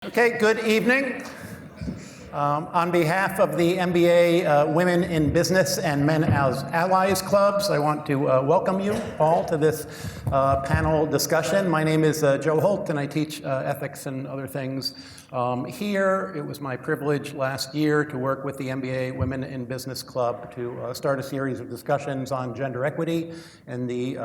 Okay, good evening. On behalf of the MBA Women in Business and Men as Allies Clubs, I want to welcome you all to this panel discussion. My name is Joe Holt, and I teach ethics and other things here. It was my privilege last year to work with the MBA Women in Business Club to start a series of discussions on gender equity and the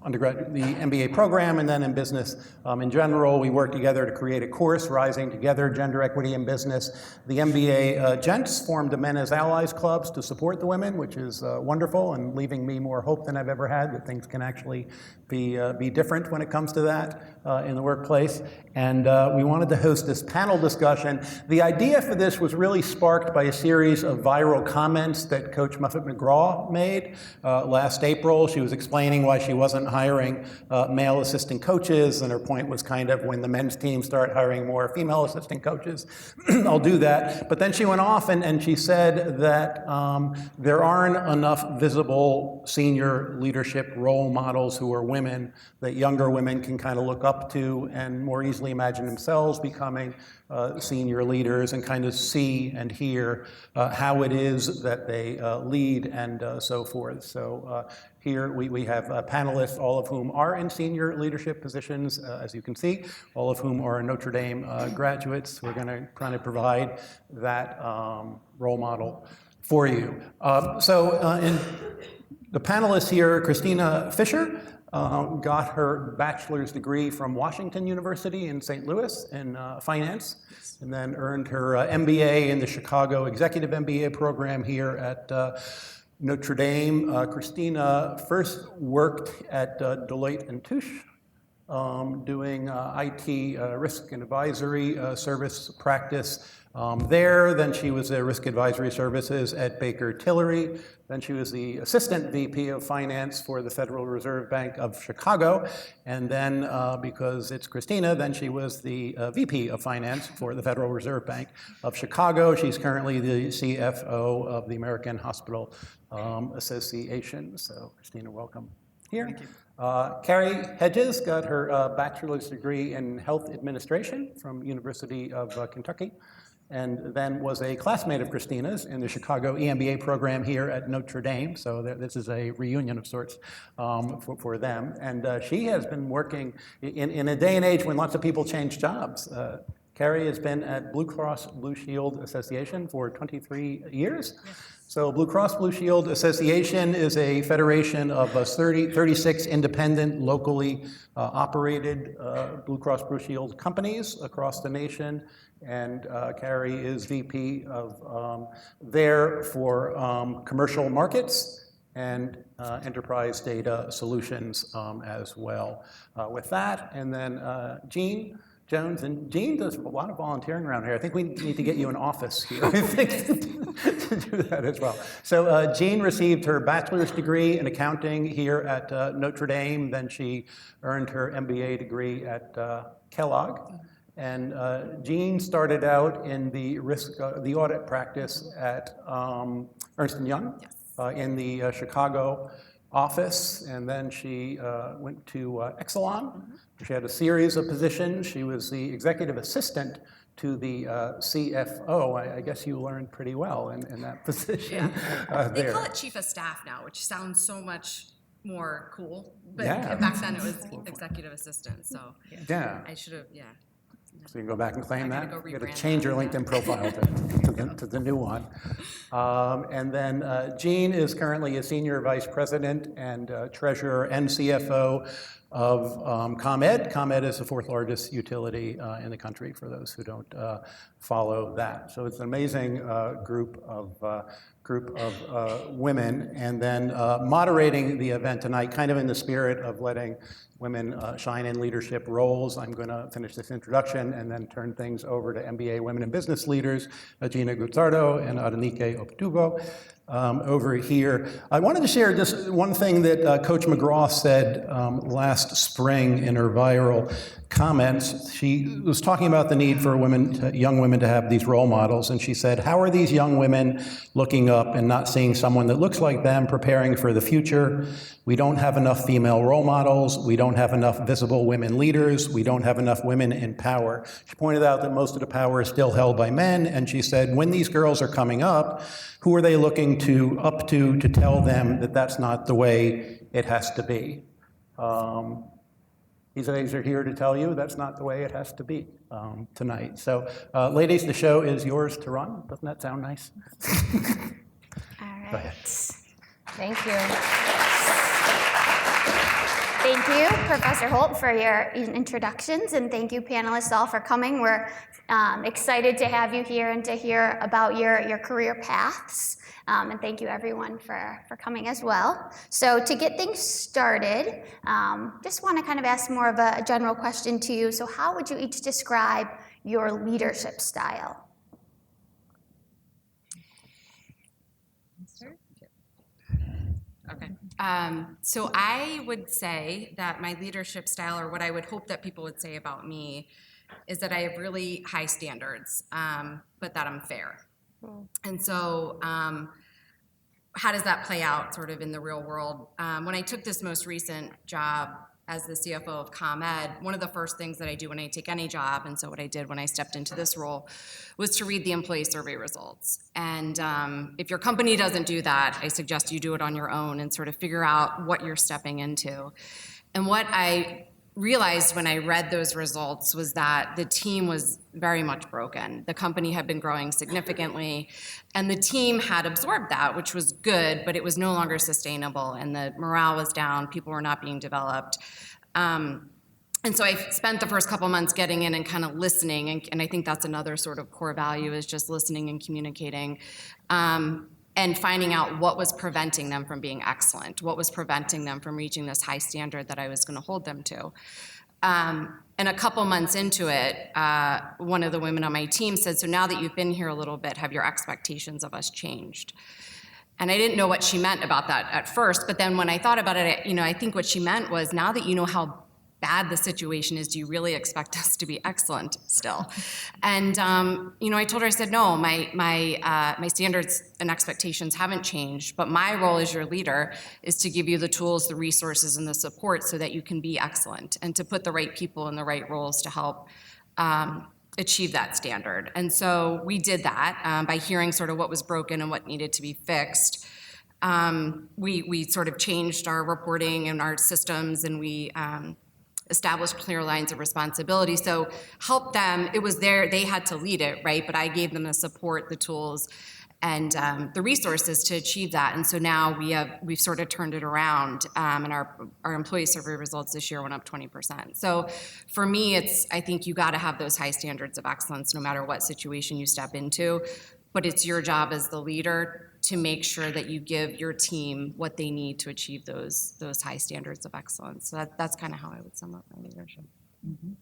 MBA program, and then in business in general. We worked together to create a course, Rising Together, Gender Equity in Business. The MBA gents formed the Men as Allies clubs to support the women, which is wonderful and leaving me more hope than I've ever had that things can actually be different when it comes to that in the workplace. And we wanted to host this panel discussion. The idea for this was really sparked by a series of viral comments that Coach Muffet McGraw made last April. She was explaining why she wasn't hiring male assistant coaches, and her point was kind of, when the men's team start hiring more female assistant coaches, I'll do that. But then she went off and she said that there aren't enough visible senior leadership role models who are women that younger women can kind of look up to and more easily imagine themselves becoming senior leaders and kind of see and hear how it is that they lead and so forth. So here we have panelists, all of whom are in senior leadership positions, as you can see, all of whom are Notre Dame graduates. We're going to kind of provide that role model for you. In the panelists here, Christina Fisher got her bachelor's degree from Washington University in St. Louis in finance, and then earned her MBA in the Chicago Executive MBA program here at Notre Dame. Christina first worked at Deloitte & Touche, doing IT risk and advisory service practice there. Then she was a risk advisory services at Baker Tilly. Then she was the assistant VP of finance for the Federal Reserve Bank of Chicago. And then, because it's Christina, then she was the VP of finance for the Federal Reserve Bank of Chicago. She's currently the CFO of the American Hospital Association. So Christina, welcome here. Thank you. Kari Hedges got her bachelor's degree in health administration from University of Kentucky, and then was a classmate of Christina's in the Chicago EMBA program here at Notre Dame. So this is a reunion of sorts for them. And she has been working in a day and age when lots of people change jobs. Kari has been at Blue Cross Blue Shield Association for 23 years. Yes. So Blue Cross Blue Shield Association is a federation of 36 independent, locally operated Blue Cross Blue Shield companies across the nation. And Kari is VP of there for commercial markets and enterprise data solutions as well. With that, and then Jeanne Jones, and Jeanne does a lot of volunteering around here. I think we need to get you an office here, I think, to do that as well. So Jeanne received her bachelor's degree in accounting here at Notre Dame. Then she earned her MBA degree at Kellogg. And Jeanne started out in the audit practice at Ernst & Young. Yes. In the Chicago office, and then she went to Exelon. She had a series of positions. She was the executive assistant to the CFO. I guess you learned pretty well in that position. Yeah. They there. call it chief of staff now, which sounds so much more cool. But Yeah. Back then it was executive assistant. So Yeah. I should have, So you can go back and claim I that. gotta go You got to rebrand change that, your yeah. LinkedIn profile to the new one. And then Jeanne is currently a senior vice president and treasurer and CFO of ComEd. ComEd is the fourth largest utility in the country, for those who don't follow that. So it's an amazing group of women. And then moderating the event tonight, kind of in the spirit of letting women shine in leadership roles, I'm going to finish this introduction and then turn things over to MBA Women in Business leaders, Gina Guzzardo and Adenike Optuvo. over here. I wanted to share just one thing that Coach McGraw said last spring in her viral comments. She was talking about the need for young women to have these role models, and she said, how are these young women looking up and not seeing someone that looks like them preparing for the future? We don't have enough female role models. We don't have enough visible women leaders. We don't have enough women in power. She pointed out that most of the power is still held by men, and she said, when these girls are coming up, who are they looking up to tell them that that's not the way it has to be? These ladies are here to tell you that's not the way it has to be tonight. So, ladies, the show is yours to run. Doesn't that sound nice? All right. Go ahead. Thank you. Thank you, Professor Holt, for your introductions, and thank you, panelists, all for coming. We're excited to have you here and to hear about your career paths. And thank you, everyone, for coming as well. So to get things started, just want to kind of ask more of a general question to you. So how would you each describe your leadership style? Okay. So I would say that my leadership style, or what I would hope that people would say about me, is that I have really high standards, but that I'm fair. And so how does that play out sort of in the real world? When I took this most recent job as the CFO of ComEd, one of the first things that I do when I take any job, and so what I did when I stepped into this role, was to read the employee survey results. And if your company doesn't do that, I suggest you do it on your own and sort of figure out what you're stepping into. And what I realized when I read those results was that the team was very much broken. The company had been growing significantly, and the team had absorbed that, which was good, but it was no longer sustainable, and the morale was down, people were not being developed. And so I spent the first couple months getting in and kind of listening, and I think that's another sort of core value, is just listening and communicating. And finding out what was preventing them from being excellent, what was preventing them from reaching this high standard that I was going to hold them to. And a couple months into it, one of the women on my team said, so now that you've been here a little bit, have your expectations of us changed? And I didn't know what she meant about that at first, but then when I thought about it, I think what she meant was, now that you know how bad the situation is, do you really expect us to be excellent still? And I told her, I said, no, my standards and expectations haven't changed, but my role as your leader is to give you the tools, the resources, and the support so that you can be excellent, and to put the right people in the right roles to help achieve that standard. And so we did that by hearing sort of what was broken and what needed to be fixed. We sort of changed our reporting and our systems, and we established clear lines of responsibility. So help them, it was they had to lead it, right? But I gave them the support, the tools, and the resources to achieve that. And so now we've sort of turned it around, and our employee survey results this year went up 20%. So for me, I think you gotta have those high standards of excellence no matter what situation you step into, but it's your job as the leader to make sure that you give your team what they need to achieve those high standards of excellence. So that's kind of how I would sum up my leadership. Mm-hmm.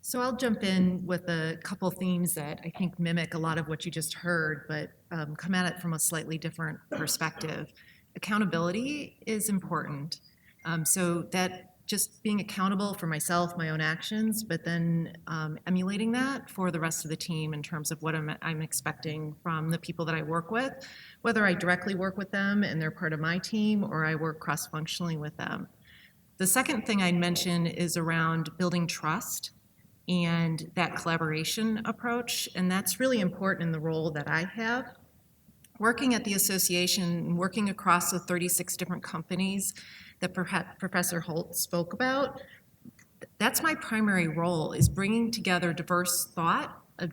So I'll jump in with a couple themes that I think mimic a lot of what you just heard, but come at it from a slightly different perspective. Accountability is important. So that just being accountable for myself, my own actions, but then emulating that for the rest of the team in terms of what I'm expecting from the people that I work with, whether I directly work with them and they're part of my team, or I work cross-functionally with them. The second thing I'd mention is around building trust and that collaboration approach, and that's really important in the role that I have. Working at the association, working across the 36 different companies that Professor Holt spoke about, that's my primary role, is bringing together diverse thought of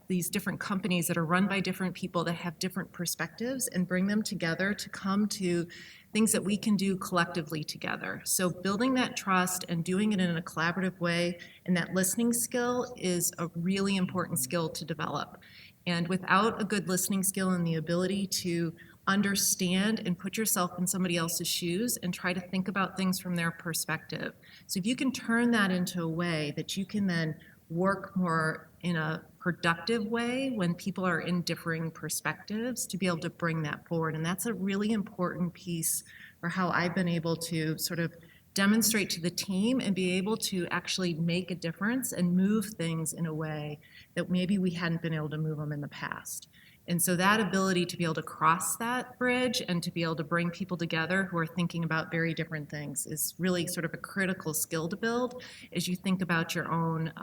these different companies that are run by different people that have different perspectives, and bring them together to come to things that we can do collectively together. So building that trust and doing it in a collaborative way, and that listening skill is a really important skill to develop. And without a good listening skill and the ability to understand and put yourself in somebody else's shoes and try to think about things from their perspective. So if you can turn that into a way that you can then work more in a productive way when people are in differing perspectives, to be able to bring that forward. And that's a really important piece for how I've been able to sort of demonstrate to the team and be able to actually make a difference and move things in a way that maybe we hadn't been able to move them in the past. And so that ability to be able to cross that bridge and to be able to bring people together who are thinking about very different things is really sort of a critical skill to build as you think about your own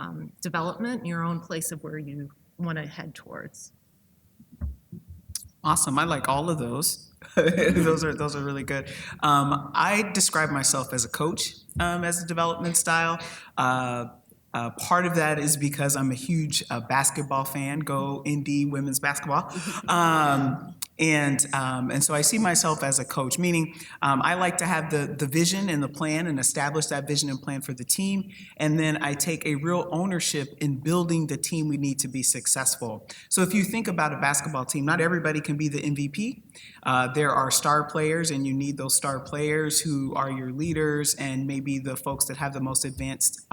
development and your own place of where you want to head towards. Awesome. I like all of those. those are really good. I describe myself as a coach as a development style. Part of that is because I'm a huge basketball fan. Go ND women's basketball. And so I see myself as a coach, meaning I like to have the vision and the plan and establish that vision and plan for the team. And then I take a real ownership in building the team we need to be successful. So if you think about a basketball team, not everybody can be the MVP. There are star players, and you need those star players who are your leaders and maybe the folks that have the most advanced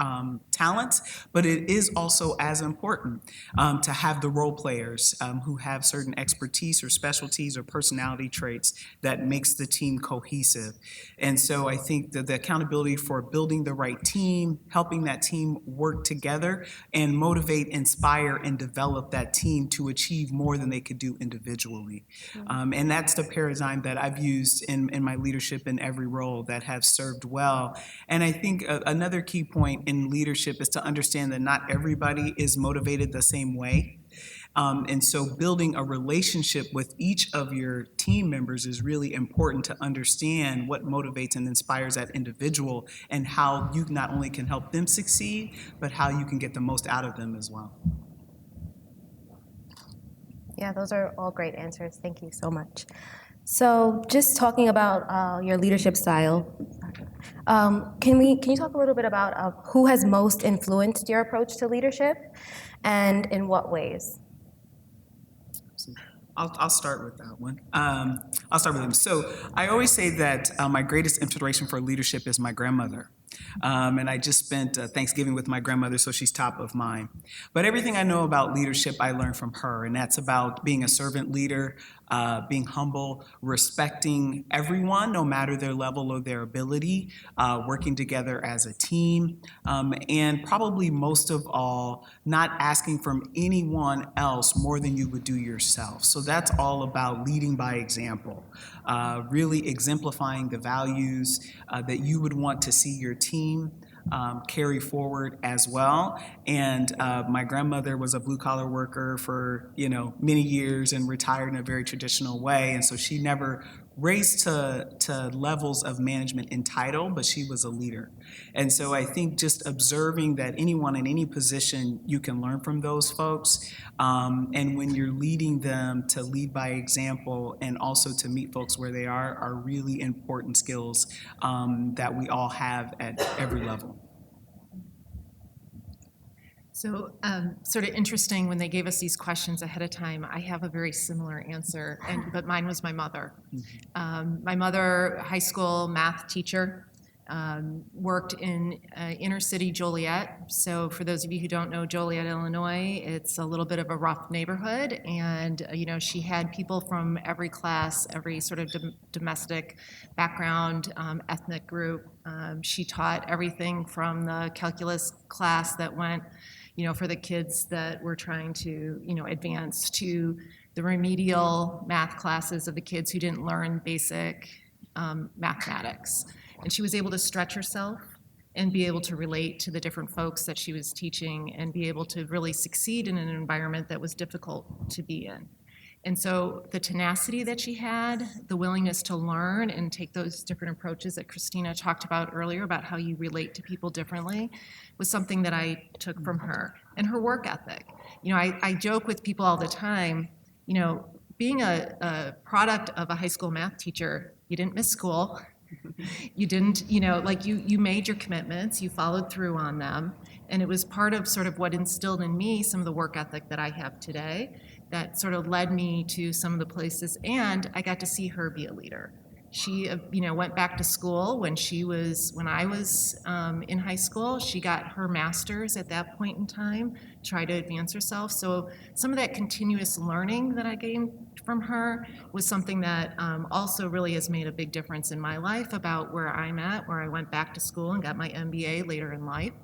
talents. But it is also as important to have the role players who have certain expertise or specialties or personality traits that makes the team cohesive. And so I think that the accountability for building the right team, helping that team work together and motivate, inspire, and develop that team to achieve more than they could do individually. And that's the paradigm that I've used in my leadership in every role that have served well. And I think another key point in leadership is to understand that not everybody is motivated the same way. And so building a relationship with each of your team members is really important to understand what motivates and inspires that individual and how you not only can help them succeed, but how you can get the most out of them as well. Yeah, those are all great answers. Thank you so much. So just talking about your leadership style, can you talk a little bit about who has most influenced your approach to leadership and in what ways? I'll start with that one. I'll start with him. So I always say that my greatest inspiration for leadership is my grandmother. And I just spent Thanksgiving with my grandmother, so she's top of mind. But everything I know about leadership, I learned from her, and that's about being a servant leader, being humble, respecting everyone, no matter their level or their ability, working together as a team, and probably most of all, not asking from anyone else more than you would do yourself. So that's all about leading by example, really exemplifying the values that you would want to see your team carry forward as well. And my grandmother was a blue-collar worker for many years and retired in a very traditional way. And so she never raised to levels of management in title, but she was a leader. And so I think just observing that anyone in any position, you can learn from those folks. And when you're leading them, to lead by example and also to meet folks where they are really important skills that we all have at every level. So sort of interesting, when they gave us these questions ahead of time, I have a very similar answer, but mine was my mother. My mother, high school math teacher, worked in inner city Joliet. So for those of you who don't know Joliet, Illinois, it's a little bit of a rough neighborhood. And she had people from every class, every sort of domestic background, ethnic group. She taught everything from the calculus class that went for the kids that were trying to, advance, to the remedial math classes of the kids who didn't learn basic mathematics. And she was able to stretch herself and be able to relate to the different folks that she was teaching and be able to really succeed in an environment that was difficult to be in. And so the tenacity that she had, the willingness to learn and take those different approaches that Christina talked about earlier about how you relate to people differently, was something that I took from her. And her work ethic. I joke with people all the time, being a product of a high school math teacher, you didn't miss school. You didn't, you made your commitments, you followed through on them. And it was part of sort of what instilled in me some of the work ethic that I have today that sort of led me to some of the places. And I got to see her be a leader. She, went back to school when I was in high school. She got her master's at that point in time, tried to advance herself. So some of that continuous learning that I gained from her was something that also really has made a big difference in my life about where I'm at, where I went back to school and got my MBA later in life.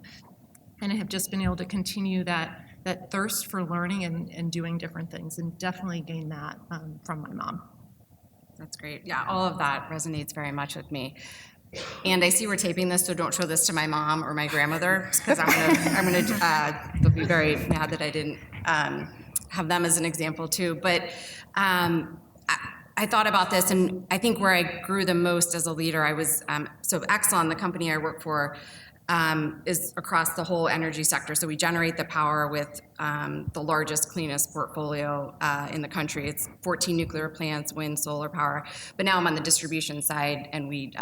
And I have just been able to continue that thirst for learning and doing different things, and definitely gained that from my mom. That's great. Yeah, all of that resonates very much with me. And I see we're taping this, so don't show this to my mom or my grandmother, because they'll be very mad that I didn't have them as an example too. But I thought about this, and I think where I grew the most as a leader, I was, so Exelon, the company I work for, is across the whole energy sector. So we generate the power with the largest, cleanest portfolio in the country. It's 14 nuclear plants, wind, solar power. But now I'm on the distribution side, and we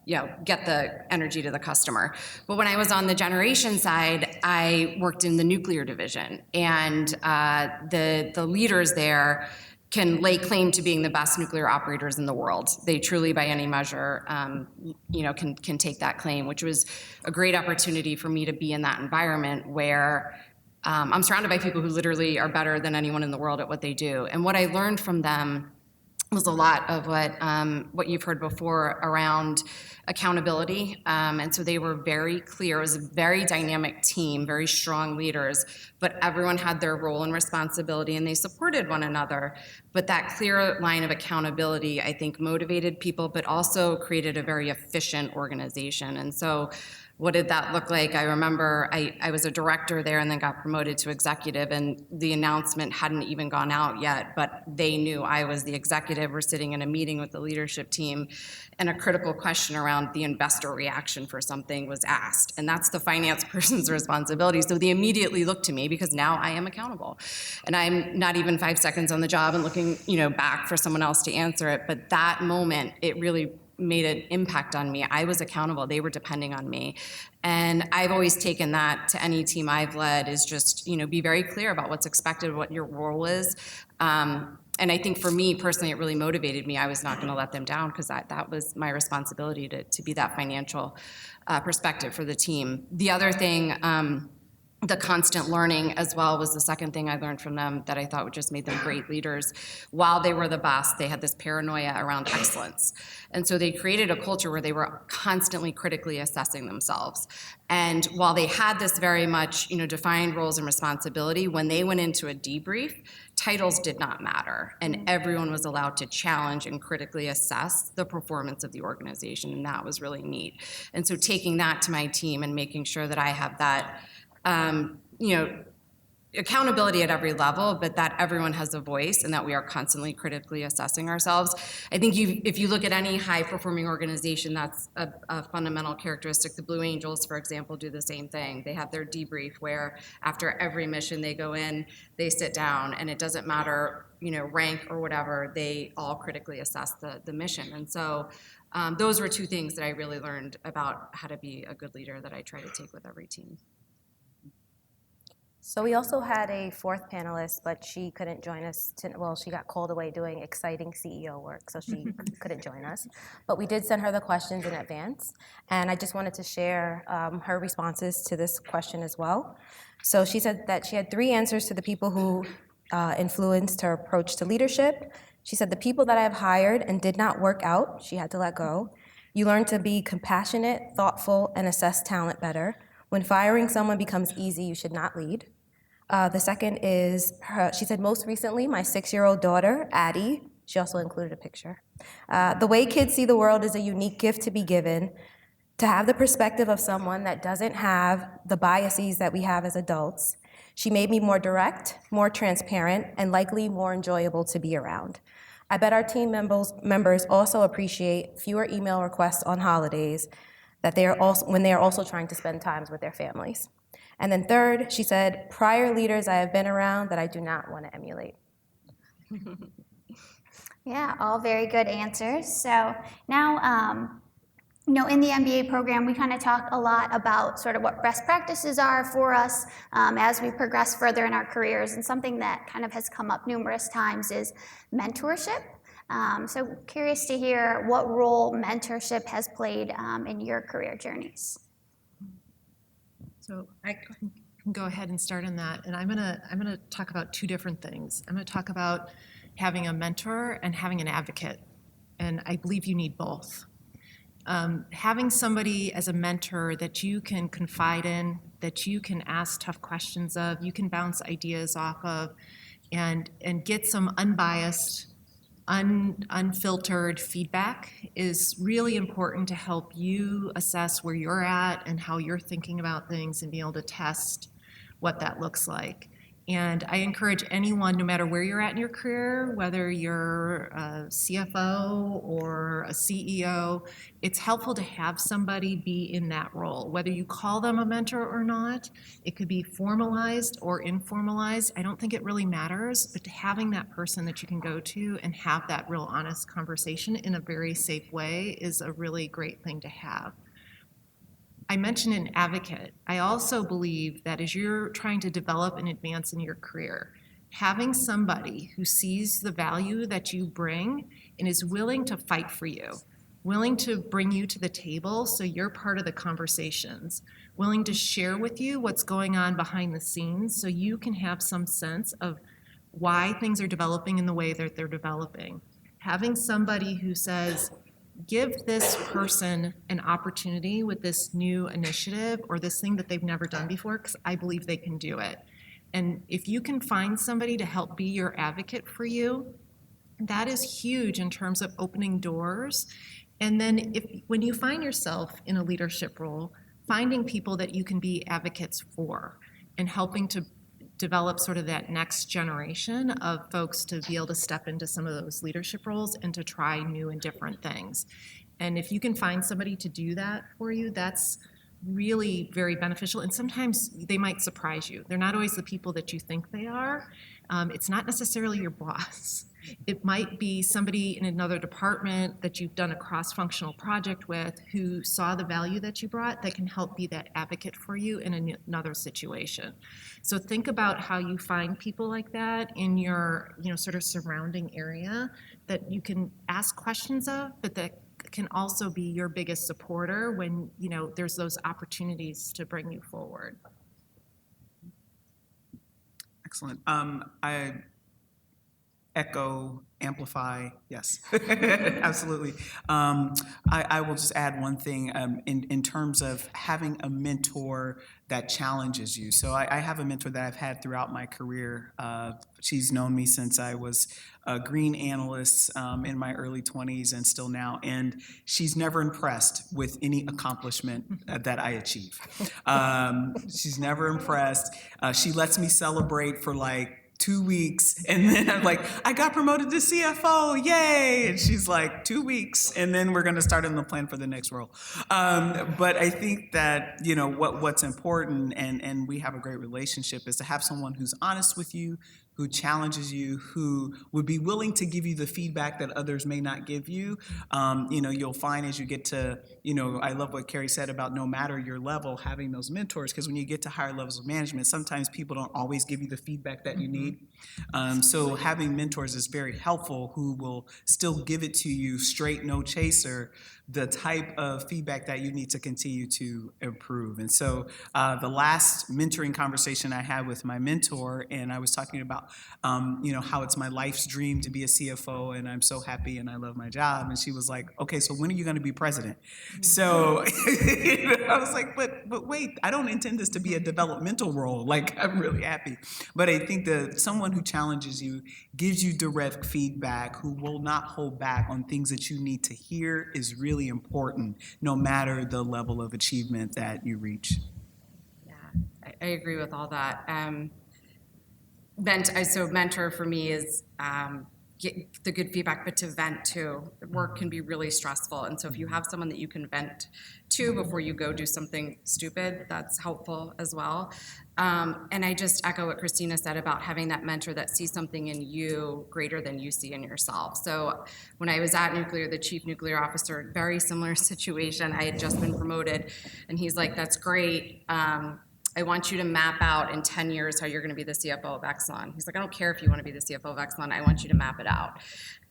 get the energy to the customer. But when I was on the generation side, I worked in the nuclear division, and the leaders there can lay claim to being the best nuclear operators in the world. They truly, by any measure, can take that claim, which was a great opportunity for me to be in that environment where I'm surrounded by people who literally are better than anyone in the world at what they do. And what I learned from them was a lot of what you've heard before around accountability. And so they were very clear. It was a very dynamic team, very strong leaders, but everyone had their role and responsibility, and they supported one another. But that clear line of accountability, I think, motivated people, but also created a very efficient organization. And so what did that look like? I remember I was a director there and then got promoted to executive, and the announcement hadn't even gone out yet, but they knew I was the executive. We're sitting in a meeting with the leadership team, and a critical question around the investor reaction for something was asked, and that's the finance person's responsibility. So they immediately looked to me because now I am accountable, and I'm not even 5 seconds on the job and looking, back for someone else to answer it. But that moment, it really made an impact on me. I was accountable. They were depending on me. And I've always taken that to any team I've led, is just, be very clear about what's expected, what your role is. And I think for me personally, it really motivated me. I was not going to let them down, because that was my responsibility to be that financial perspective for the team. The other thing, the constant learning as well, was the second thing I learned from them that I thought just made them great leaders. While they were the best, they had this paranoia around excellence. And so they created a culture where they were constantly critically assessing themselves. And while they had this very much, defined roles and responsibility, when they went into a debrief, titles did not matter. And everyone was allowed to challenge and critically assess the performance of the organization. And that was really neat. And so taking that to my team and making sure that I have that accountability at every level, but that everyone has a voice and that we are constantly critically assessing ourselves. I think if you look at any high-performing organization, that's a fundamental characteristic. The Blue Angels, for example, do the same thing. They have their debrief where after every mission they go in, they sit down, and it doesn't matter, rank or whatever, they all critically assess the mission. And so those were two things that I really learned about how to be a good leader that I try to take with every team. So we also had a fourth panelist, but she couldn't join us. She got called away doing exciting CEO work, so she couldn't join us. But we did send her the questions in advance, and I just wanted to share her responses to this question as well. So she said that she had 3 answers to the people who influenced her approach to leadership. She said, the people that I've hired and did not work out, she had to let go. You learn to be compassionate, thoughtful, and assess talent better. When firing someone becomes easy, you should not lead. The second is, she said, most recently, my 6-year-old daughter, Addie, she also included a picture. The way kids see the world is a unique gift to be given. To have the perspective of someone that doesn't have the biases that we have as adults. She made me more direct, more transparent, and likely more enjoyable to be around. I bet our team members also appreciate fewer email requests on holidays when they are also trying to spend time with their families. And then third, she said, prior leaders I have been around that I do not want to emulate. Yeah, all very good answers. So now, in the MBA program, we kind of talk a lot about sort of what best practices are for us as we progress further in our careers. And something that kind of has come up numerous times is mentorship. So curious to hear what role mentorship has played in your career journeys. So I can go ahead and start on that, and I'm gonna talk about two different things. I'm gonna talk about having a mentor and having an advocate, and I believe you need both. Having somebody as a mentor that you can confide in, that you can ask tough questions of, you can bounce ideas off of, and get some unbiased, unfiltered feedback is really important to help you assess where you're at and how you're thinking about things and be able to test what that looks like. And I encourage anyone, no matter where you're at in your career, whether you're a CFO or a CEO, it's helpful to have somebody be in that role. Whether you call them a mentor or not, it could be formalized or informalized. I don't think it really matters, but having that person that you can go to and have that real honest conversation in a very safe way is a really great thing to have. I mentioned an advocate. I also believe that as you're trying to develop and advance in your career, having somebody who sees the value that you bring and is willing to fight for you, willing to bring you to the table so you're part of the conversations, willing to share with you what's going on behind the scenes so you can have some sense of why things are developing in the way that they're developing. Having somebody who says, give this person an opportunity with this new initiative or this thing that they've never done before, because I believe they can do it. And if you can find somebody to help be your advocate for you, that is huge in terms of opening doors. And then when you find yourself in a leadership role, finding people that you can be advocates for and helping to develop sort of that next generation of folks to be able to step into some of those leadership roles and to try new and different things. And if you can find somebody to do that for you, that's really very beneficial. And sometimes they might surprise you. They're not always the people that you think they are. It's not necessarily your boss. It might be somebody in another department that you've done a cross-functional project with who saw the value that you brought that can help be that advocate for you in another situation. So think about how you find people like that in your, sort of surrounding area that you can ask questions of, but that can also be your biggest supporter when, there's those opportunities to bring you forward. Excellent. I echo, amplify, yes, absolutely. I will just add one thing in terms of having a mentor that challenges you. So I have a mentor that I've had throughout my career. She's known me since I was a green analyst in my early 20s and still now, and she's never impressed with any accomplishment that I achieve. She's never impressed. She lets me celebrate for like 2 weeks, and then I'm like, I got promoted to CFO, yay! And she's like, 2 weeks, and then we're going to start on the plan for the next role. But I think that what's important, and we have a great relationship, is to have someone who's honest with you, who challenges you, who would be willing to give you the feedback that others may not give you. You'll find as you get to, I love what Kari said about no matter your level, having those mentors, because when you get to higher levels of management, sometimes people don't always give you the feedback that you need. So having mentors is very helpful who will still give it to you straight, no chaser, the type of feedback that you need to continue to improve. And so the last mentoring conversation I had with my mentor, and I was talking about, how it's my life's dream to be a CFO, and I'm so happy and I love my job. And she was like, okay, so when are you going to be president? So I was like, but wait, I don't intend this to be a developmental role. Like, I'm really happy. But I think that someone who challenges you, gives you direct feedback, who will not hold back on things that you need to hear is really important, no matter the level of achievement that you reach. Yeah, I agree with all that. So mentor for me is get the good feedback, but to vent too. Work can be really stressful, and so if you have someone that you can vent to before you go do something stupid, that's helpful as well. And I just echo what Christina said about having that mentor that sees something in you greater than you see in yourself. So when I was at Nuclear, the chief nuclear officer, very similar situation. I had just been promoted, and he's like, "That's great. I want you to map out in 10 years how you're going to be the CFO of Exelon. He's like, I don't care if you want to be the CFO of Exelon. I want you to map it out.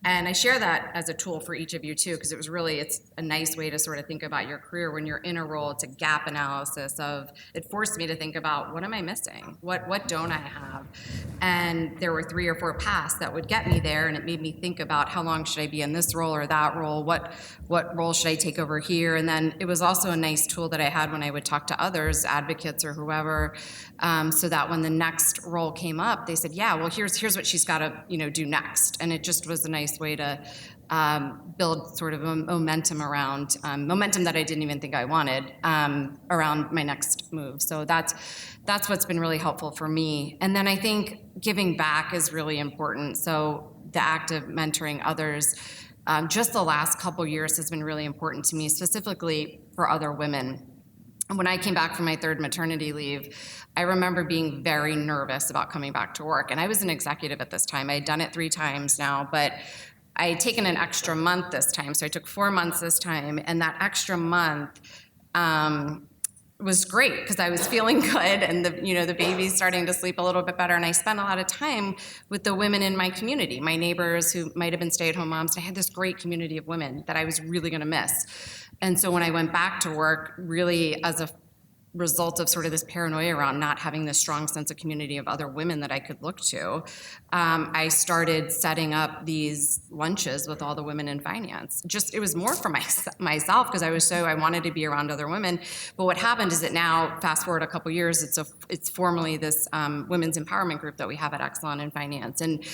And I share that as a tool for each of you too, because it's a nice way to sort of think about your career when you're in a role. It's a gap analysis it forced me to think about, what am I missing? What don't I have? And there were 3 or 4 paths that would get me there, and it made me think about, how long should I be in this role or that role? What role should I take over here? And then it was also a nice tool that I had when I would talk to others, advocates or whoever, so that when the next role came up, they said, yeah, well, here's what she's got to do next. And it just was a nice way to build sort of a momentum around momentum that I didn't even think I wanted around my next move. So that's what's been really helpful for me. And then I think giving back is really important. So the act of mentoring others, just the last couple years has been really important to me, specifically for other women. And when I came back from my 3rd maternity leave, I remember being very nervous about coming back to work. And I was an executive at this time. I had done it 3 times now, but I had taken an extra month this time. So I took 4 months this time. And that extra month was great because I was feeling good, and the baby's starting to sleep a little bit better. And I spent a lot of time with the women in my community, my neighbors who might have been stay-at-home moms. And I had this great community of women that I was really going to miss. And so when I went back to work, really as a result of sort of this paranoia around not having this strong sense of community of other women that I could look to, I started setting up these lunches with all the women in finance. It was more for myself because I wanted to be around other women. But what happened is that now, fast forward a couple years, it's formally this women's empowerment group that we have at Exelon in finance. And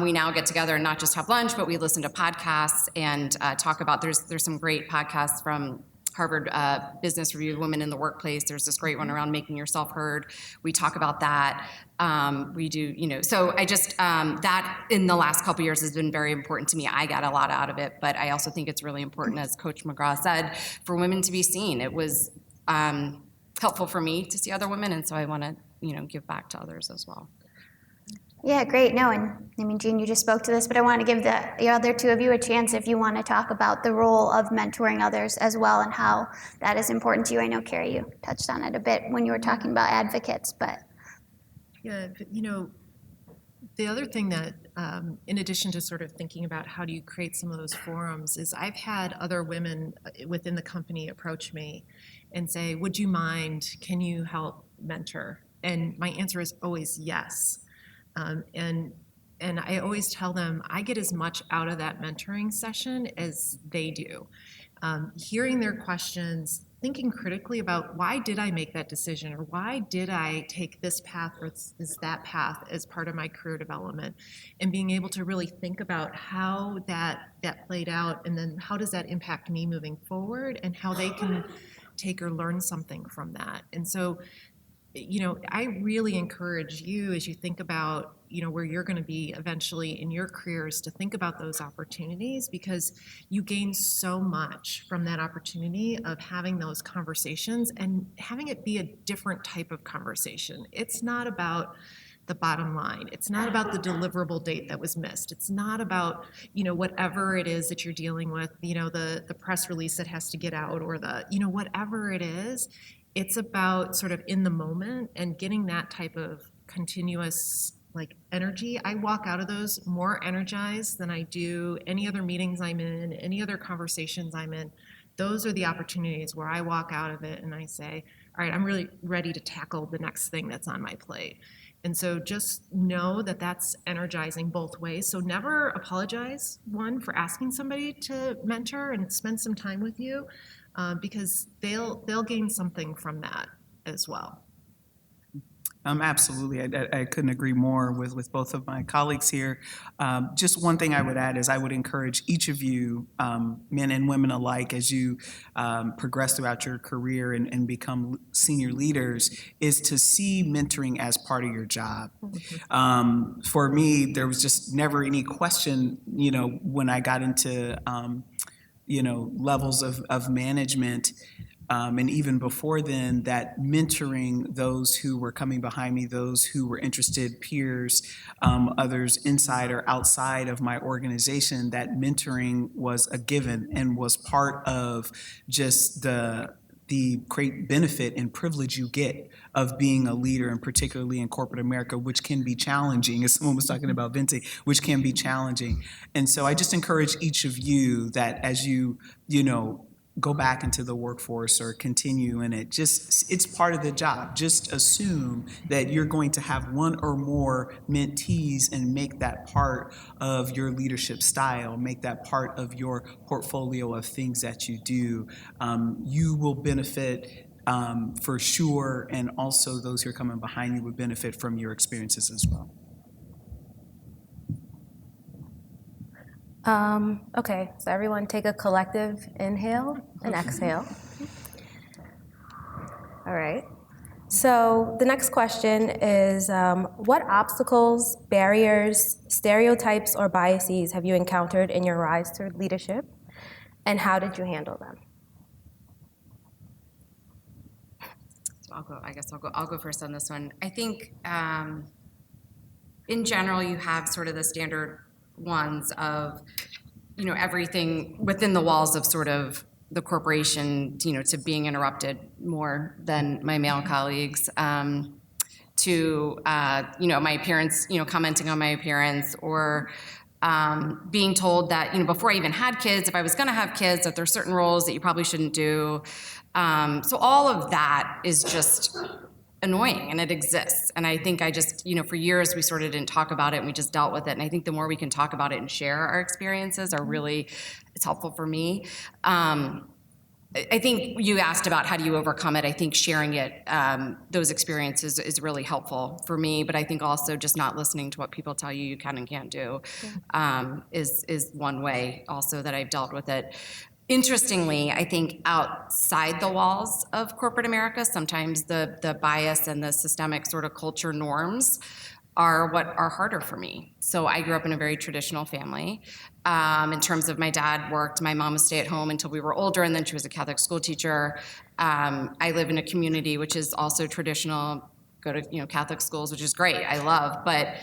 we now get together and not just have lunch, but we listen to podcasts and talk about, there's some great podcasts from Harvard Business Review, Women in the Workplace. There's this great one around making yourself heard. We talk about that. We do, so I just, that in the last couple years has been very important to me. I got a lot out of it, but I also think it's really important, as Coach McGraw said, for women to be seen. It was helpful for me to see other women, and so I want to, give back to others as well. Yeah, great. No, and I mean, Jeanne, you just spoke to this, but I want to give the other 2 of you a chance if you want to talk about the role of mentoring others as well and how that is important to you. I know, Kari, you touched on it a bit when you were talking about advocates, but. Yeah, the other thing that, in addition to sort of thinking about how do you create some of those forums, is I've had other women within the company approach me and say, would you mind, can you help mentor? And my answer is always yes. And I always tell them I get as much out of that mentoring session as they do. Hearing their questions, thinking critically about why did I make that decision, or why did I take this path or is that path as part of my career development, and being able to really think about how that played out, and then how does that impact me moving forward, and how they can take or learn something from that. And so I really encourage you, as you think about, where you're going to be eventually in your careers, to think about those opportunities, because you gain so much from that opportunity of having those conversations and having it be a different type of conversation. It's not about the bottom line. It's not about the deliverable date that was missed. It's not about, whatever it is that you're dealing with, the press release that has to get out, or whatever it is. It's about sort of in the moment and getting that type of continuous energy. I walk out of those more energized than I do any other meetings I'm in, any other conversations I'm in. Those are the opportunities where I walk out of it and I say, all right, I'm really ready to tackle the next thing that's on my plate. And so just know that that's energizing both ways. So never apologize, one, for asking somebody to mentor and spend some time with you. Because they'll gain something from that as well. Absolutely. I couldn't agree more with both of my colleagues here. Just one thing I would add is I would encourage each of you, men and women alike, as you progress throughout your career and become senior leaders, is to see mentoring as part of your job. For me, there was just never any question, when I got into levels of management, and even before then, that mentoring those who were coming behind me, those who were interested peers, others inside or outside of my organization, that mentoring was a given and was part of just the the great benefit and privilege you get of being a leader, and particularly in corporate America, which can be challenging, as someone was talking about Vente, which can be challenging. And so I just encourage each of you that as you go back into the workforce or continue in it, it's part of the job. Just assume that you're going to have one or more mentees and make that part of your leadership style, make that part of your portfolio of things that you do. You will benefit for sure, and also those who are coming behind you would benefit from your experiences as well. Okay, so everyone take a collective inhale and exhale. All right. So the next question is, what obstacles, barriers, stereotypes, or biases have you encountered in your rise to leadership, and how did you handle them? So I'll go first on this one. I think in general, you have sort of the standard ones of, everything within the walls of sort of the corporation, to being interrupted more than my male colleagues, to, my appearance, commenting on my appearance, or being told that, before I even had kids, if I was going to have kids, that there's certain roles that you probably shouldn't do. So all of that is just annoying, and it exists. And I think for years we sort of didn't talk about it, and we just dealt with it. And I think the more we can talk about it and share our experiences it's helpful for me. I think you asked about how do you overcome it. I think sharing it, those experiences is really helpful for me, but I think also just not listening to what people tell you can and can't do is one way also that I've dealt with it. Interestingly, I think outside the walls of corporate America, sometimes the bias and the systemic sort of culture norms are what are harder for me. So I grew up in a very traditional family. In terms of my dad worked, my mom was stay at home until we were older, and then she was a Catholic school teacher. I live in a community which is also traditional, go to Catholic schools, which is great, I love, but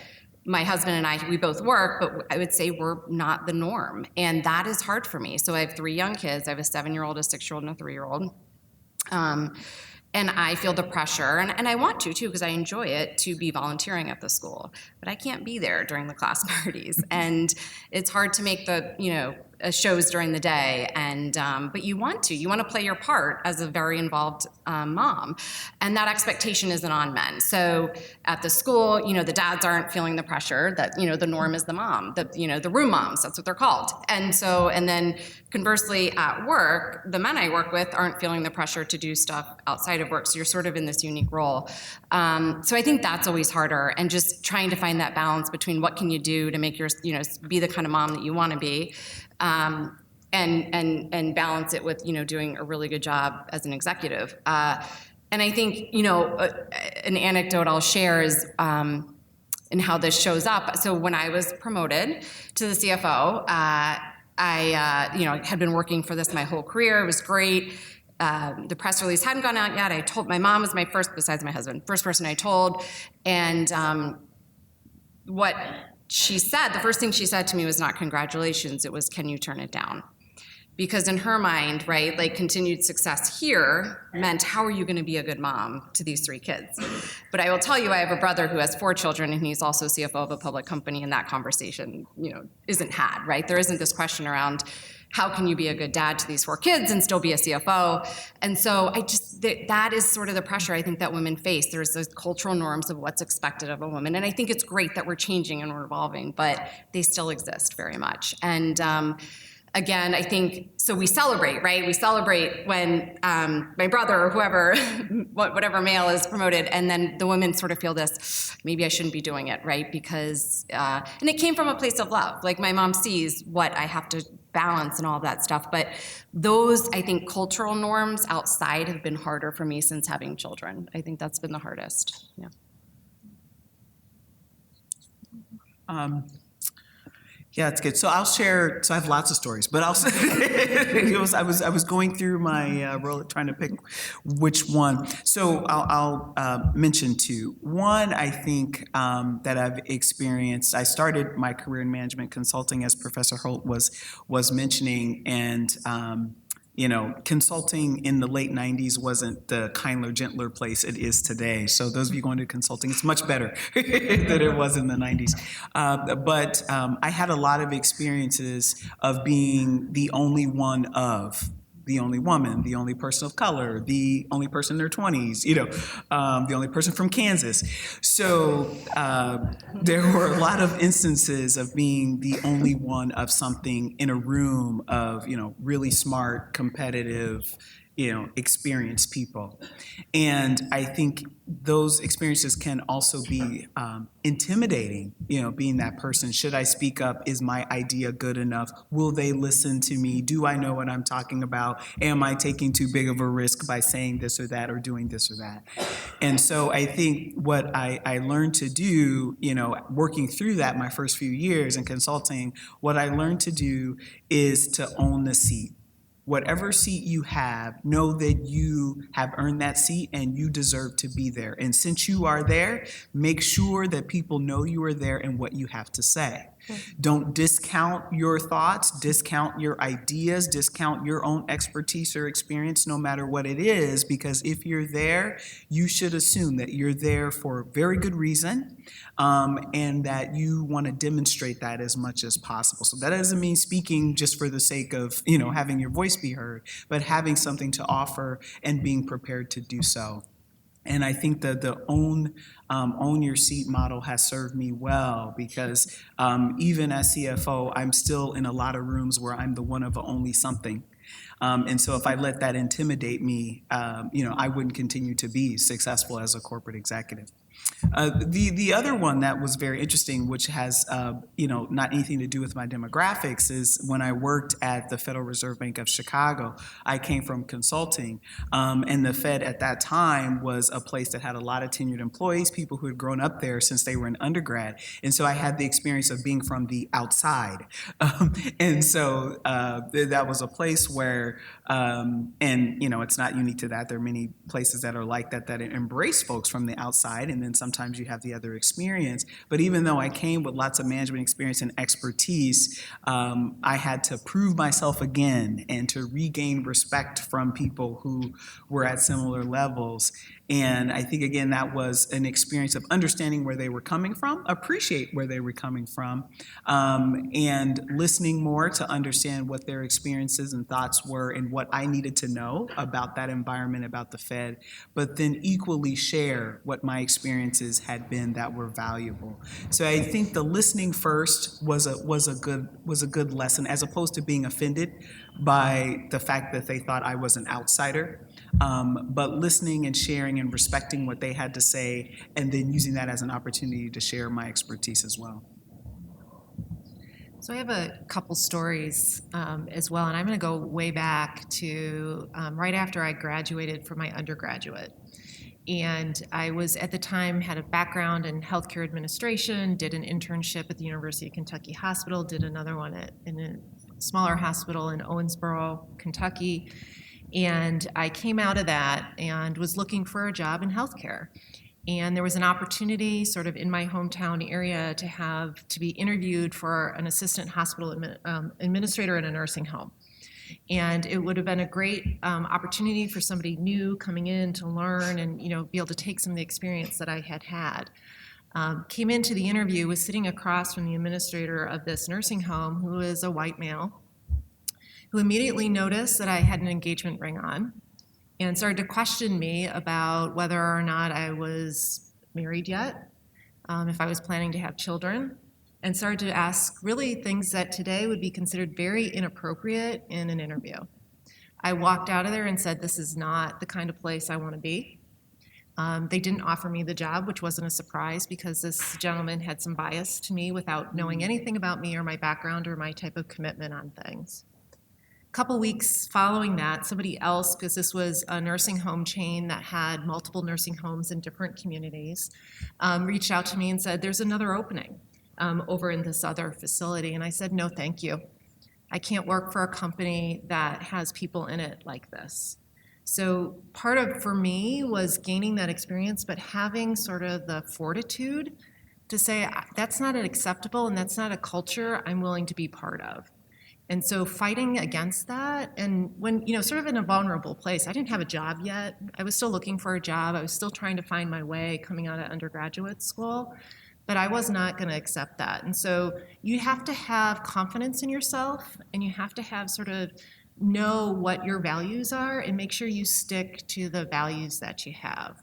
my husband and I, we both work, but I would say we're not the norm. And that is hard for me. So I have 3 young kids. I have a 7-year-old, a 6-year-old, and a 3-year-old. And I feel the pressure, and I want to too, because I enjoy it, to be volunteering at the school. But I can't be there during the class parties. And it's hard to make the, shows during the day, and but you want to play your part as a very involved mom, and that expectation isn't on men. So at the school, the dads aren't feeling the pressure that the norm is the mom, the room moms, that's what they're called, and then conversely at work, the men I work with aren't feeling the pressure to do stuff outside of work. So you're sort of in this unique role. So I think that's always harder, and just trying to find that balance between what can you do to make your be the kind of mom that you want to be. And balance it with doing a really good job as an executive. And I think an anecdote I'll share is in how this shows up. So when I was promoted to the CFO, I had been working for this my whole career. It was great. The press release hadn't gone out yet. I told my mom was my first, besides my husband, first person I told, and what she said, the first thing she said to me was not congratulations, it was, can you turn it down? Because in her mind, right, like continued success here meant how are you going to be a good mom to these 3 kids? But I will tell you, I have a brother who has 4 children, and he's also CFO of a public company, and that conversation, isn't had, right? There isn't this question around how can you be a good dad to these 4 kids and still be a CFO? And so that is sort of the pressure I think that women face. There's those cultural norms of what's expected of a woman. And I think it's great that we're changing and we're evolving, but they still exist very much. And again, I think, so we celebrate, right? We celebrate when my brother or whoever, whatever male is promoted, and then the women sort of feel this, maybe I shouldn't be doing it, right? Because, and it came from a place of love. Like my mom sees what I have to balance and all that stuff. But those, I think, cultural norms outside have been harder for me since having children. I think that's been the hardest, yeah. Yeah, it's good. So I'll share. So I have lots of stories, but I'll. I was going through my role, trying to pick which one. So I'll mention 2. One, I think that I've experienced. I started my career in management consulting, as Professor Holt was mentioning, and Consulting in the late 90s wasn't the kinder, gentler place it is today. So those of you going to consulting, it's much better than it was in the 90s. But I had a lot of experiences of being the only one of, the only woman, the only person of color, the only person in their 20s, the only person from Kansas. So there were a lot of instances of being the only one of something in a room of, really smart, competitive, experienced people. And I think those experiences can also be intimidating, being that person. Should I speak up? Is my idea good enough? Will they listen to me? Do I know what I'm talking about? Am I taking too big of a risk by saying this or that or doing this or that? And so I think what I learned to do, working through that my first few years in consulting, what I learned to do is to own the seat. Whatever seat you have, know that you have earned that seat and you deserve to be there. And since you are there, make sure that people know you are there and what you have to say. Don't discount your thoughts, discount your ideas, discount your own expertise or experience, no matter what it is, because if you're there, you should assume that you're there for a very good reason, and that you want to demonstrate that as much as possible. So that doesn't mean speaking just for the sake of, having your voice be heard, but having something to offer and being prepared to do so. And I think that the own your seat model has served me well, because even as CFO, I'm still in a lot of rooms where I'm the one of only something. And so if I let that intimidate me, I wouldn't continue to be successful as a corporate executive. The other one that was very interesting, which has not anything to do with my demographics, is when I worked at the Federal Reserve Bank of Chicago. I came from consulting, and the Fed at that time was a place that had a lot of tenured employees, people who had grown up there since they were in undergrad. And so I had the experience of being from the outside. And so that was a place where, it's not unique to that. There are many places that are like that embrace folks from the outside, and then sometimes you have the other experience. But even though I came with lots of management experience and expertise, I had to prove myself again and to regain respect from people who were at similar levels. And I think, again, that was an experience of understanding where they were coming from, appreciate where they were coming from, and listening more to understand what their experiences and thoughts were and what I needed to know about that environment, about the Fed, but then equally share what my experiences had been that were valuable. So I think the listening first was a good lesson, as opposed to being offended by the fact that they thought I was an outsider. But listening and sharing and respecting what they had to say, and then using that as an opportunity to share my expertise as well. So I have a couple stories as well, and I'm going to go way back to right after I graduated from my undergraduate. And I was, at the time, had a background in healthcare administration, did an internship at the University of Kentucky Hospital, did another one in a smaller hospital in Owensboro, Kentucky. And I came out of that and was looking for a job in healthcare. And there was an opportunity sort of in my hometown area to be interviewed for an assistant hospital administrator in a nursing home. And it would have been a great opportunity for somebody new coming in to learn and be able to take some of the experience that I had had. Came into the interview, was sitting across from the administrator of this nursing home, who is a white male, who immediately noticed that I had an engagement ring on and started to question me about whether or not I was married yet, if I was planning to have children, and started to ask really things that today would be considered very inappropriate in an interview. I walked out of there and said, this is not the kind of place I want to be. They didn't offer me the job, which wasn't a surprise, because this gentleman had some bias to me without knowing anything about me or my background or my type of commitment on things. A couple weeks following that, somebody else, because this was a nursing home chain that had multiple nursing homes in different communities, reached out to me and said, there's another opening over in this other facility. And I said, no, thank you. I can't work for a company that has people in it like this. So part of, for me, was gaining that experience, but having sort of the fortitude to say, that's not acceptable and that's not a culture I'm willing to be part of. And so fighting against that, and when, sort of in a vulnerable place, I didn't have a job yet. I was still looking for a job. I was still trying to find my way coming out of undergraduate school, but I was not going to accept that. And so you have to have confidence in yourself, and you have to have sort of know what your values are and make sure you stick to the values that you have.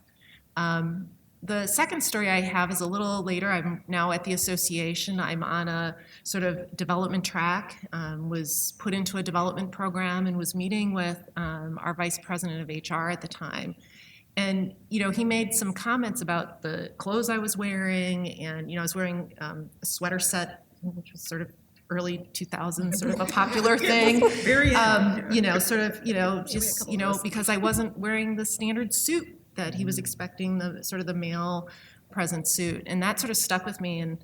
The second story I have is a little later. I'm now at the association. I'm on a sort of development track, was put into a development program and was meeting with our vice president of HR at the time. And, he made some comments about the clothes I was wearing, and, I was wearing a sweater set, which was sort of early 2000s, sort of a popular thing. Very Because I wasn't wearing the standard suit that he was expecting, the male present suit. And that sort of stuck with me, and,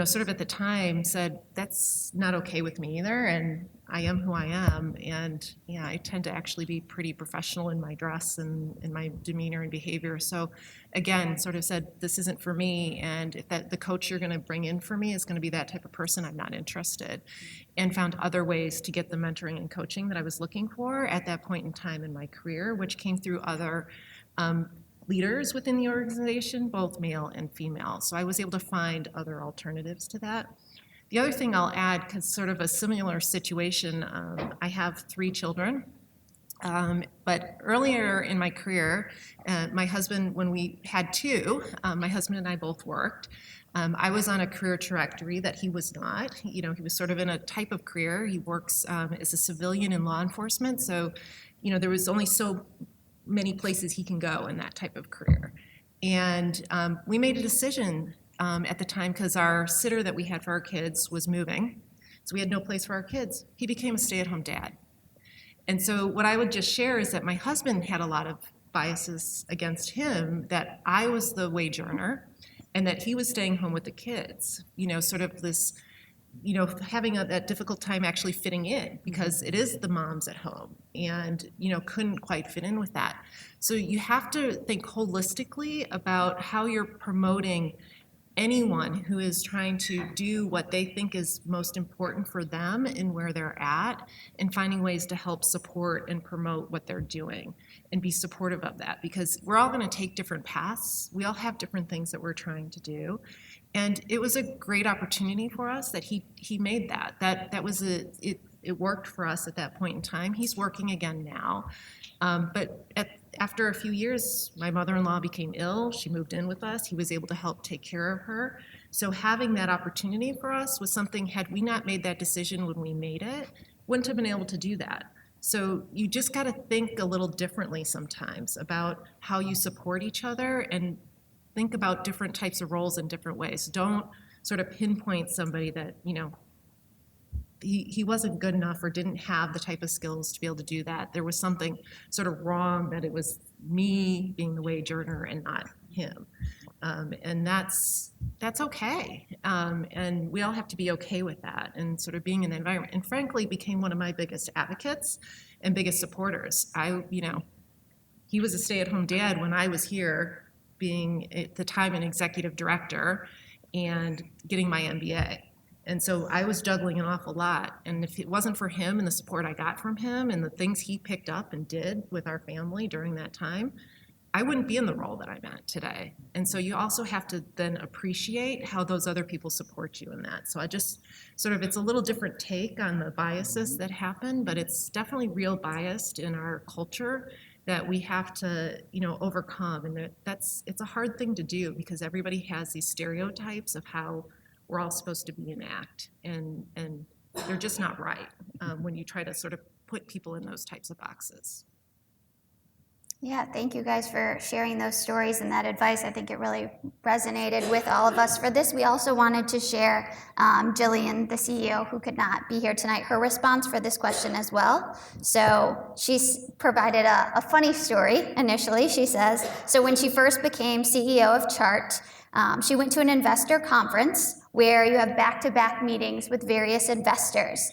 sort of at the time said, that's not okay with me either, and I am who I am. And yeah, I tend to actually be pretty professional in my dress and in my demeanor and behavior. So again, sort of said, this isn't for me, and if the coach you're gonna bring in for me is gonna be that type of person, I'm not interested. And found other ways to get the mentoring and coaching that I was looking for at that point in time in my career, which came through other leaders within the organization, both male and female. So I was able to find other alternatives to that. The other thing I'll add, because sort of a similar situation, I have 3 children, but earlier in my career, my husband, when we had 2, my husband and I both worked. I was on a career trajectory that he was not. He was sort of in a type of career. He works as a civilian in law enforcement, so there was only so many places he can go in that type of career. And we made a decision at the time, because our sitter that we had for our kids was moving, so we had no place for our kids. He became a stay-at-home dad. And so what I would just share is that my husband had a lot of biases against him, that I was the wage earner and that he was staying home with the kids, sort of this, having that difficult time actually fitting in, because it is the moms at home, and couldn't quite fit in with that. So you have to think holistically about how you're promoting anyone who is trying to do what they think is most important for them and where they're at, and finding ways to help support and promote what they're doing and be supportive of that, because we're all going to take different paths. We all have different things that we're trying to do. And it was a great opportunity for us that he made that. That was it worked for us at that point in time. He's working again now. But after a few years, my mother-in-law became ill. She moved in with us. He was able to help take care of her. So having that opportunity for us was something, had we not made that decision when we made it, wouldn't have been able to do that. So you just got to think a little differently sometimes about how you support each other, and think about different types of roles in different ways. Don't sort of pinpoint somebody that, he wasn't good enough or didn't have the type of skills to be able to do that. There was something sort of wrong, that it was me being the wage earner and not him. And that's okay. And we all have to be okay with that, and sort of being in the environment. And frankly, became one of my biggest advocates and biggest supporters. He was a stay-at-home dad when I was here, being at the time an executive director and getting my MBA. And so I was juggling an awful lot. And if it wasn't for him and the support I got from him and the things he picked up and did with our family during that time, I wouldn't be in the role that I'm at today. And so you also have to then appreciate how those other people support you in that. So I just sort of, it's a little different take on the biases that happen, but it's definitely real bias in our culture that we have to, overcome. And it's a hard thing to do, because everybody has these stereotypes of how we're all supposed to be and act, and they're just not right when you try to sort of put people in those types of boxes. Yeah, thank you guys for sharing those stories and that advice. I think it really resonated with all of us. For this, we also wanted to share Jillian, the CEO, who could not be here tonight, her response for this question as well. So she's provided a funny story initially. She says, so when she first became CEO of Chart, she went to an investor conference where you have back-to-back meetings with various investors.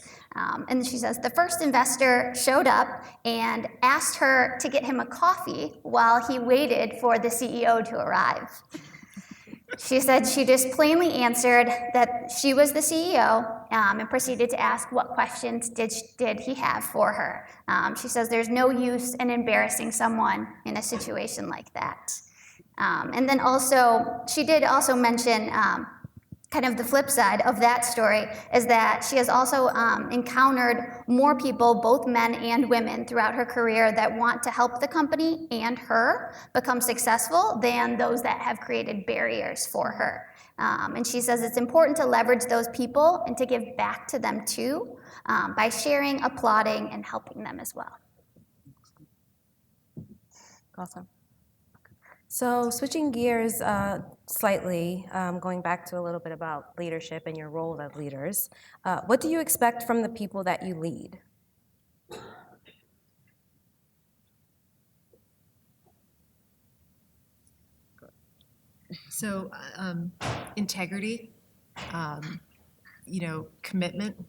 And she says the first investor showed up and asked her to get him a coffee while he waited for the CEO to arrive. She said she just plainly answered that she was the CEO and proceeded to ask what questions did he have for her. She says there's no use in embarrassing someone in a situation like that. And then also, she did also mention kind of the flip side of that story is that she has also encountered more people, both men and women, throughout her career that want to help the company and her become successful than those that have created barriers for her. And she says it's important to leverage those people and to give back to them too by sharing, applauding, and helping them as well. Awesome. So switching gears slightly, going back to a little bit about leadership and your role as leaders, what do you expect from the people that you lead? So integrity, commitment,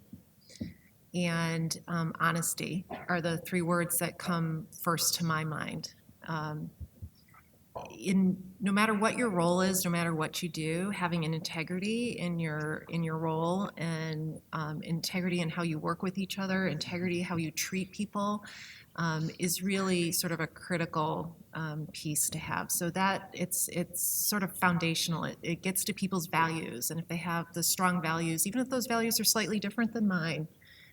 and honesty are the three words that come first to my mind. No matter what your role is, no matter what you do, having an integrity in your role and integrity in how you work with each other, integrity how you treat people, is really sort of a critical piece to have. So that it's sort of foundational. It gets to people's values, and if they have the strong values, even if those values are slightly different than mine,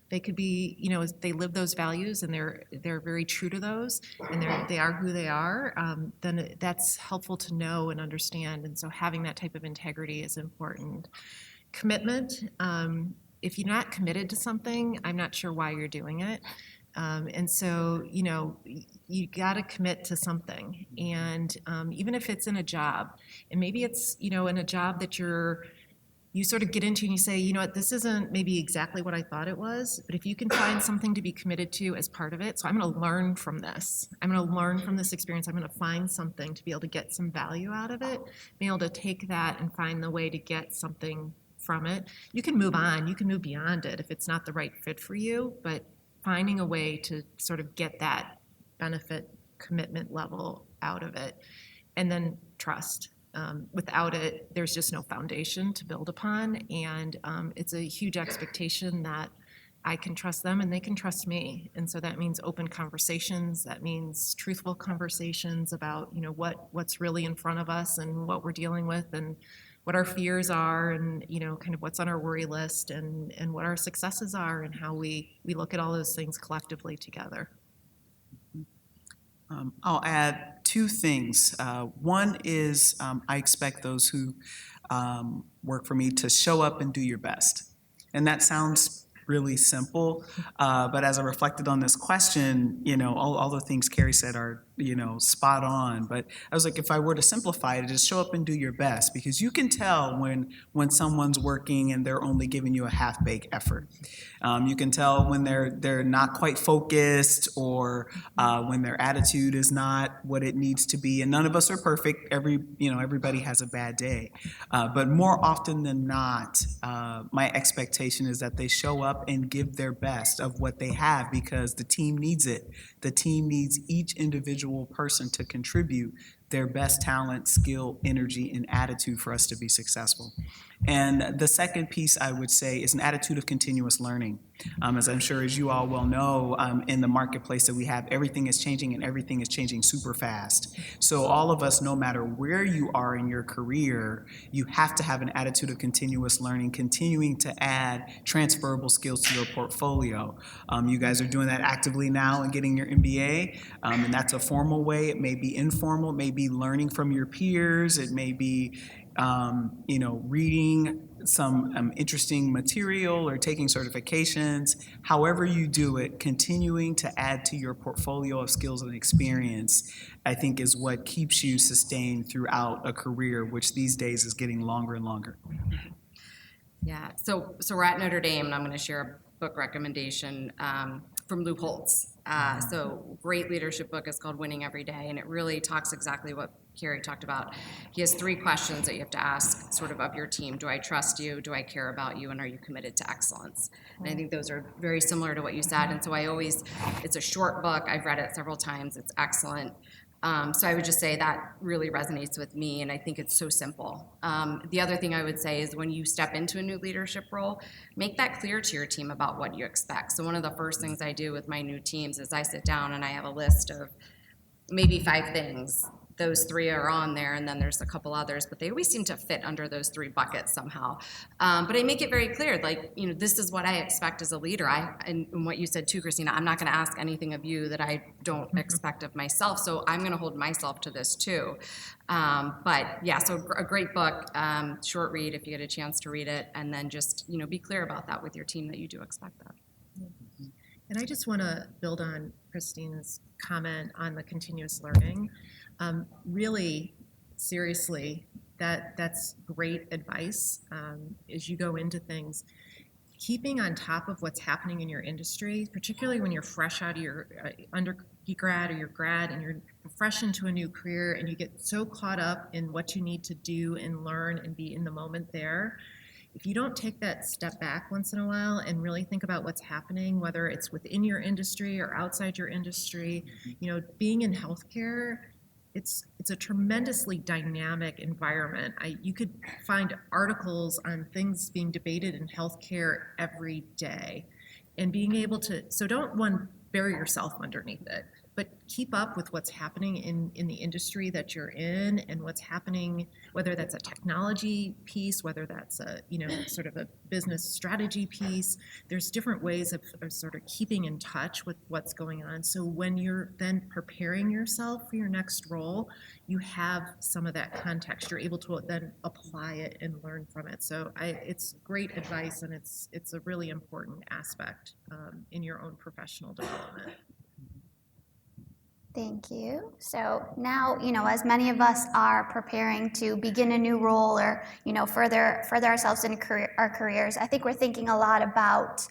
they could be, they live those values and they're very true to those, and they are who they are, then that's helpful to know and understand. And so having that type of integrity is important. Commitment, if you're not committed to something, I'm not sure why you're doing it. And so, you got to commit to something. And even if it's in a job, and maybe it's, in a job that you sort of get into and you say, you know what, this isn't maybe exactly what I thought it was, but if you can find something to be committed to as part of it, so I'm going to learn from this. I'm going to learn from this experience. I'm going to find something to be able to get some value out of it, be able to take that and find the way to get something from it. You can move on. You can move beyond it if it's not the right fit for you, but finding a way to sort of get that benefit commitment level out of it. And then trust. Without it, there's just no foundation to build upon, and it's a huge expectation that I can trust them and they can trust me. And so that means open conversations, that means truthful conversations about what's really in front of us and what we're dealing with and what our fears are, and kind of what's on our worry list, and what our successes are, and how we look at all those things collectively together. I'll add two things. One is I expect those who work for me to show up and do your best. And that sounds really simple, but as I reflected on this question, all the things Kari said are, spot on. But I was like, if I were to simplify it, just show up and do your best, because you can tell when someone's working and they're only giving you a half-baked effort. You can tell when they're not quite focused, or when their attitude is not what it needs to be. And none of us are perfect. Everybody has a bad day. But more often than not, my expectation is that they show up and give their best of what they have, because the team needs it. The team needs each individual person to contribute their best talent, skill, energy, and attitude for us to be successful. And the second piece I would say is an attitude of continuous learning. As I'm sure as you all well know, in the marketplace that we have, everything is changing, and everything is changing super fast. So all of us, no matter where you are in your career, you have to have an attitude of continuous learning, continuing to add transferable skills to your portfolio. You guys are doing that actively now and getting your MBA, and that's a formal way. It may be informal. It may be learning from your peers. It may be reading some interesting material or taking certifications. However you do it, continuing to add to your portfolio of skills and experience, I think, is what keeps you sustained throughout a career, which these days is getting longer and longer. Yeah, so we're at Notre Dame, and I'm going to share a book recommendation from Lou Holtz. So great leadership book. It's called Winning Every Day, and it really talks exactly what Kari talked about. He has 3 questions that you have to ask sort of your team. Do I trust you? Do I care about you? And are you committed to excellence? And I think those are very similar to what you said. And so it's a short book. I've read it several times. It's excellent. So I would just say that really resonates with me, and I think it's so simple. The other thing I would say is when you step into a new leadership role, make that clear to your team about what you expect. So one of the first things I do with my new teams is I sit down and I have a list of maybe 5 things. Those 3 are on there, and then there's a couple others, but they always seem to fit under those 3 buckets somehow. But I make it very clear, like, this is what I expect as a leader. And what you said too, Christina, I'm not going to ask anything of you that I don't expect of myself, so I'm going to hold myself to this too. But yeah, so a great book, short read if you get a chance to read it, and then just, be clear about that with your team that you do expect that. And I just want to build on Christine's comment on the continuous learning. Really, seriously, that's great advice as you go into things. Keeping on top of what's happening in your industry, particularly when you're fresh out of your undergrad or your grad and you're fresh into a new career and you get so caught up in what you need to do and learn and be in the moment there. If you don't take that step back once in a while and really think about what's happening, whether it's within your industry or outside your industry, being in healthcare, it's a tremendously dynamic environment. You could find articles on things being debated in healthcare every day, and being able to, so don't bury yourself underneath it, but keep up with what's happening in the industry that you're in and what's happening, whether that's a technology piece, whether that's a, sort of a business strategy piece. There's different ways of sort of keeping in touch with what's going on. So when you're then preparing yourself for your next role, you have some of that context. You're able to then apply it and learn from it. So it's great advice, and it's a really important aspect in your own professional development. Thank you. So now, as many of us are preparing to begin a new role or, further ourselves in our careers, I think we're thinking a lot about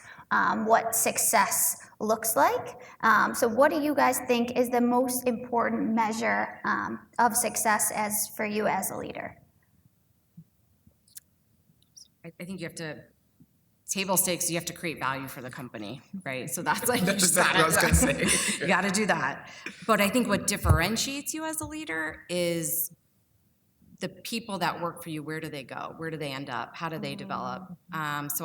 what success looks like. So what do you guys think is the most important measure of success for you as a leader? I think you have to, table stakes, you have to create value for the company, right? So that's like, That's exactly what I was going to say. you got to do that. But I think what differentiates you as a leader is the people that work for you. Where do they go? Where do they end up? How do they develop? So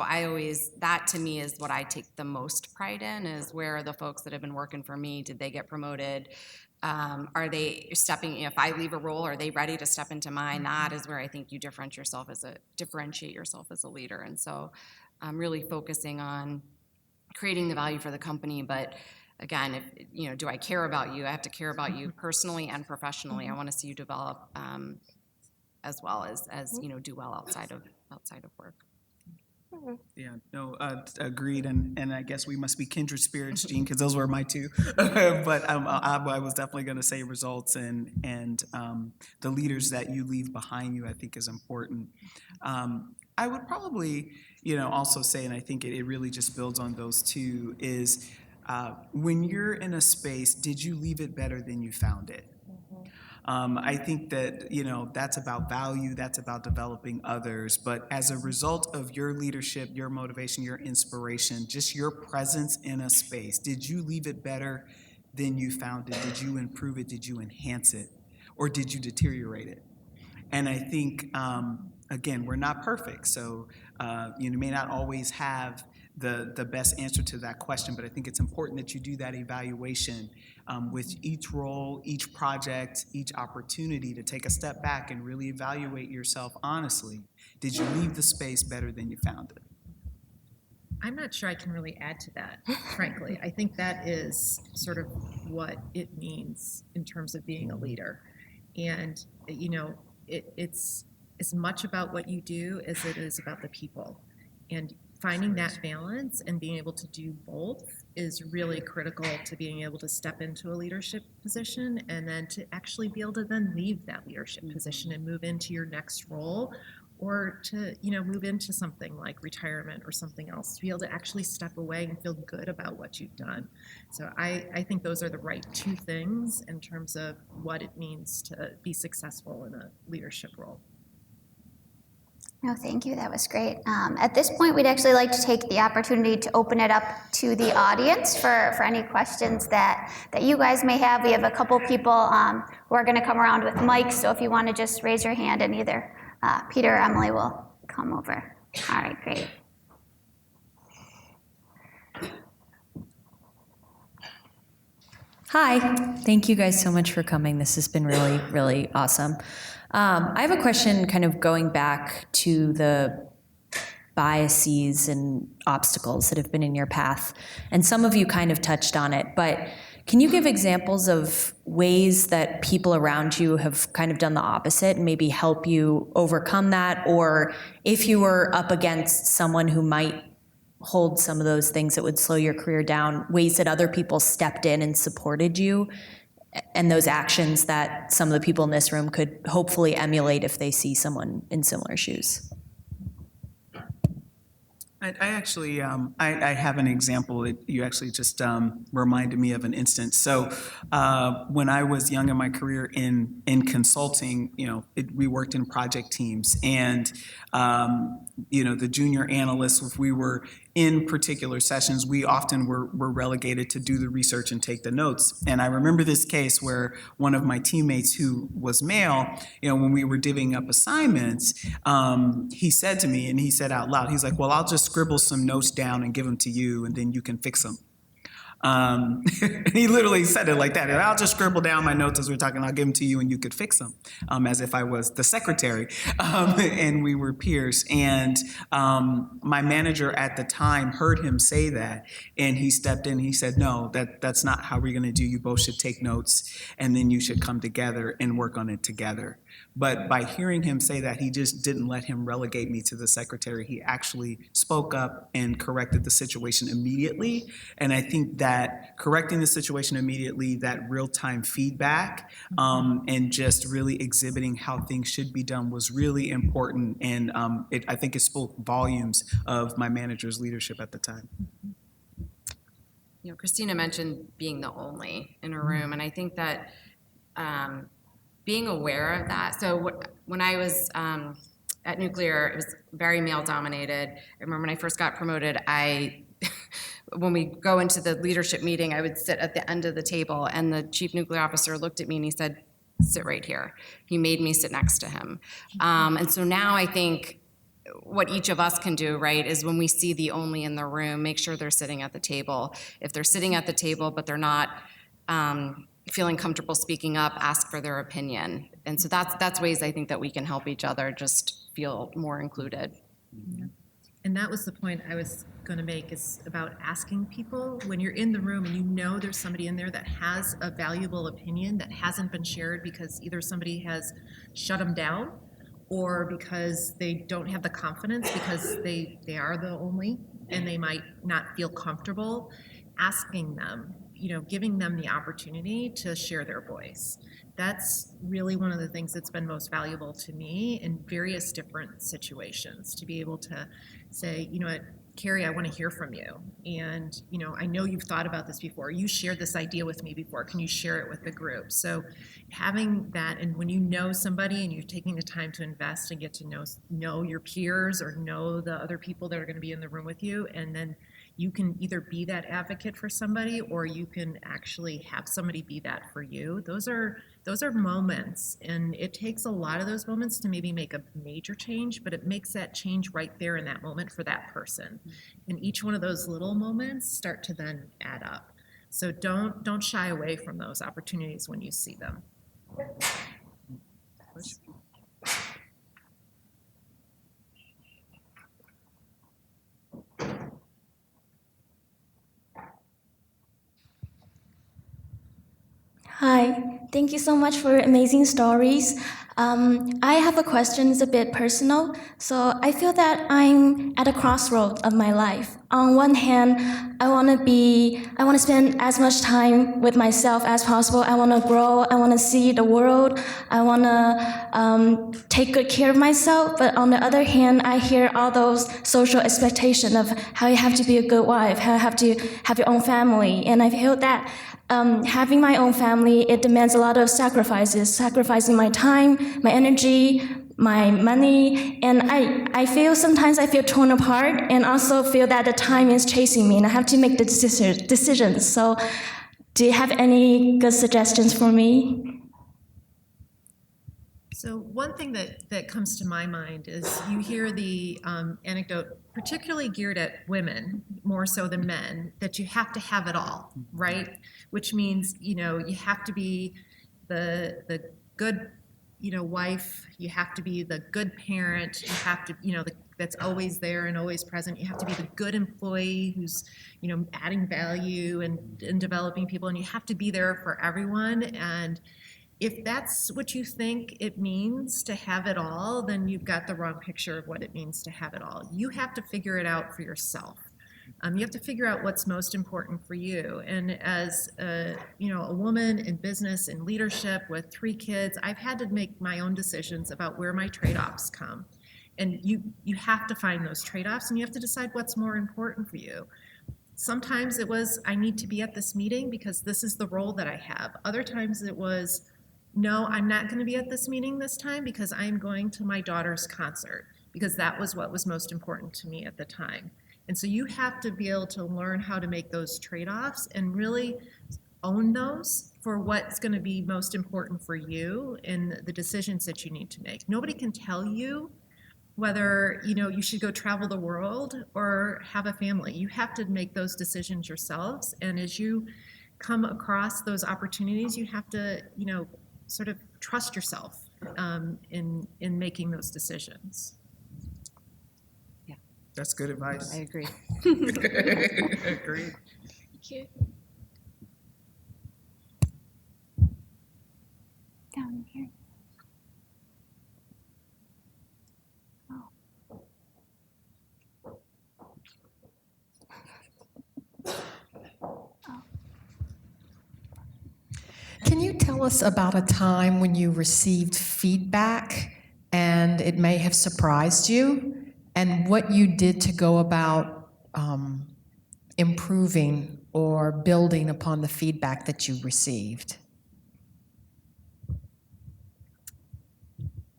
that to me is what I take the most pride in, is where are the folks that have been working for me? Did they get promoted? Are they stepping, if I leave a role, are they ready to step into mine? That is where I think you differentiate yourself as a leader. And so I'm really focusing on creating the value for the company. But again, do I care about you? I have to care about you personally and professionally. I want to see you develop as well as do well outside of work. Yeah, no, agreed, and I guess we must be kindred spirits, Jeanne, because those were my 2. But I was definitely going to say results and the leaders that you leave behind you, I think, is important. I would probably, also say, and I think it really just builds on those 2, is when you're in a space, did you leave it better than you found it? I think that, that's about value, that's about developing others, but as a result of your leadership, your motivation, your inspiration, just your presence in a space, did you leave it better than you found it? Did you improve it? Did you enhance it? Or did you deteriorate it? And I think, again, we're not perfect, so you may not always have the best answer to that question, but I think it's important that you do that evaluation with each role, each project, each opportunity, to take a step back and really evaluate yourself honestly. Did you leave the space better than you found it? I'm not sure I can really add to that, frankly. I think that is sort of what it means in terms of being a leader. And, it's as much about what you do as it is about the people. And finding that balance and being able to do both is really critical to being able to step into a leadership position, and then to actually be able to then leave that leadership position and move into your next role, or to move into something like retirement or something else, to be able to actually step away and feel good about what you've done. So I think those are the right 2 things in terms of what it means to be successful in a leadership role. No, thank you. That was great. At this point, we'd actually like to take the opportunity to open it up to the audience for any questions that you guys may have. We have a couple people who are going to come around with mics, so if you want to just raise your hand and either Peter or Emily will come over. All right, great. Hi, thank you guys so much for coming. This has been really, really awesome. I have a question kind of going back to the biases and obstacles that have been in your path. And some of you kind of touched on it, but can you give examples of ways that people around you have kind of done the opposite and maybe help you overcome that? Or if you were up against someone who might hold some of those things that would slow your career down, ways that other people stepped in and supported you, and those actions that some of the people in this room could hopefully emulate if they see someone in similar shoes. I actually, I have an example that you actually just reminded me of an instance. So when I was young in my career in consulting, we worked in project teams, and the junior analysts, if we were in particular sessions, we often were relegated to do the research and take the notes. And I remember this case where one of my teammates who was male, when we were divvying up assignments, he said to me, and he said out loud, he's like, well, I'll just scribble some notes down and give them to you, and then you can fix them. He literally said it like that. And I'll just scribble down my notes as we're talking. I'll give them to you and you could fix them, as if I was the secretary. And we were peers. And my manager at the time heard him say that. And he stepped in. He said, no, that's not how we're going to do. You both should take notes. And then you should come together and work on it together. But by hearing him say that, he just didn't let him relegate me to the secretary. He actually spoke up and corrected the situation immediately. And I think that correcting the situation immediately, that real-time feedback, and just really exhibiting how things should be done was really important. And I think it spoke volumes of my manager's leadership at the time. Christina mentioned being the only in a room, and I think that being aware of that. So when I was at Nuclear, it was very male dominated. I remember when I first got promoted, when we go into the leadership meeting, I would sit at the end of the table, and the chief nuclear officer looked at me and he said, sit right here. He made me sit next to him. And so now I think what each of us can do, right, is when we see the only in the room, make sure they're sitting at the table. If they're sitting at the table but they're not feeling comfortable speaking up, ask for their opinion. And so that's ways I think that we can help each other just feel more included. Yeah. And that was the point I was going to make, is about asking people when you're in the room and you know there's somebody in there that has a valuable opinion that hasn't been shared because either somebody has shut them down or because they don't have the confidence because they are the only and they might not feel comfortable asking them, giving them the opportunity to share their voice. That's really one of the things that's been most valuable to me in various different situations, to be able to say, Kari, I want to hear from you. And, I know you've thought about this before. You shared this idea with me before. Can you share it with the group? So having that, and when you know somebody and you're taking the time to invest and get to know your peers or know the other people that are going to be in the room with you, and then you can either be that advocate for somebody or you can actually have somebody be that for you. Those are moments, and it takes a lot of those moments to maybe make a major change, but it makes that change right there in that moment for that person. And each one of those little moments start to then add up. So don't shy away from those opportunities when you see them. Hi, thank you so much for amazing stories. I have a question, it's a bit personal. So I feel that I'm at a crossroads of my life. On one hand, I want to spend as much time with myself as possible. I want to grow, I want to see the world, I want to take good care of myself. But on the other hand, I hear all those social expectations of how you have to be a good wife, how you have to have your own family. And I feel that having my own family, it demands a lot of sacrifices, sacrificing my time, my energy, my money, and I feel sometimes I feel torn apart, and also feel that the time is chasing me and I have to make the decisions. So do you have any good suggestions for me? So one thing that comes to my mind is you hear the anecdote, particularly geared at women, more so than men, that you have to have it all, right? Which means, you have to be the good, wife, you have to be the good parent, you have to, that's always there and always present. You have to be the good employee who's, adding value and developing people, and you have to be there for everyone. And if that's what you think it means to have it all, then you've got the wrong picture of what it means to have it all. You have to figure it out for yourself. You have to figure out what's most important for you. And as a woman in business and leadership with 3 kids, I've had to make my own decisions about where my trade-offs come. And you have to find those trade-offs, and you have to decide what's more important for you. Sometimes it was, I need to be at this meeting because this is the role that I have. Other times it was, no, I'm not going to be at this meeting this time because I'm going to my daughter's concert, because that was what was most important to me at the time. And so you have to be able to learn how to make those trade-offs and really own those for what's going to be most important for you in the decisions that you need to make. Nobody can tell you whether you should go travel the world or have a family. You have to make those decisions yourselves. And as you come across those opportunities, you have to sort of trust yourself in making those decisions. That's good advice. I agree. Agreed. Thank you. Down here. Can you tell us about a time when you received feedback and it may have surprised you, and what you did to go about improving or building upon the feedback that you received?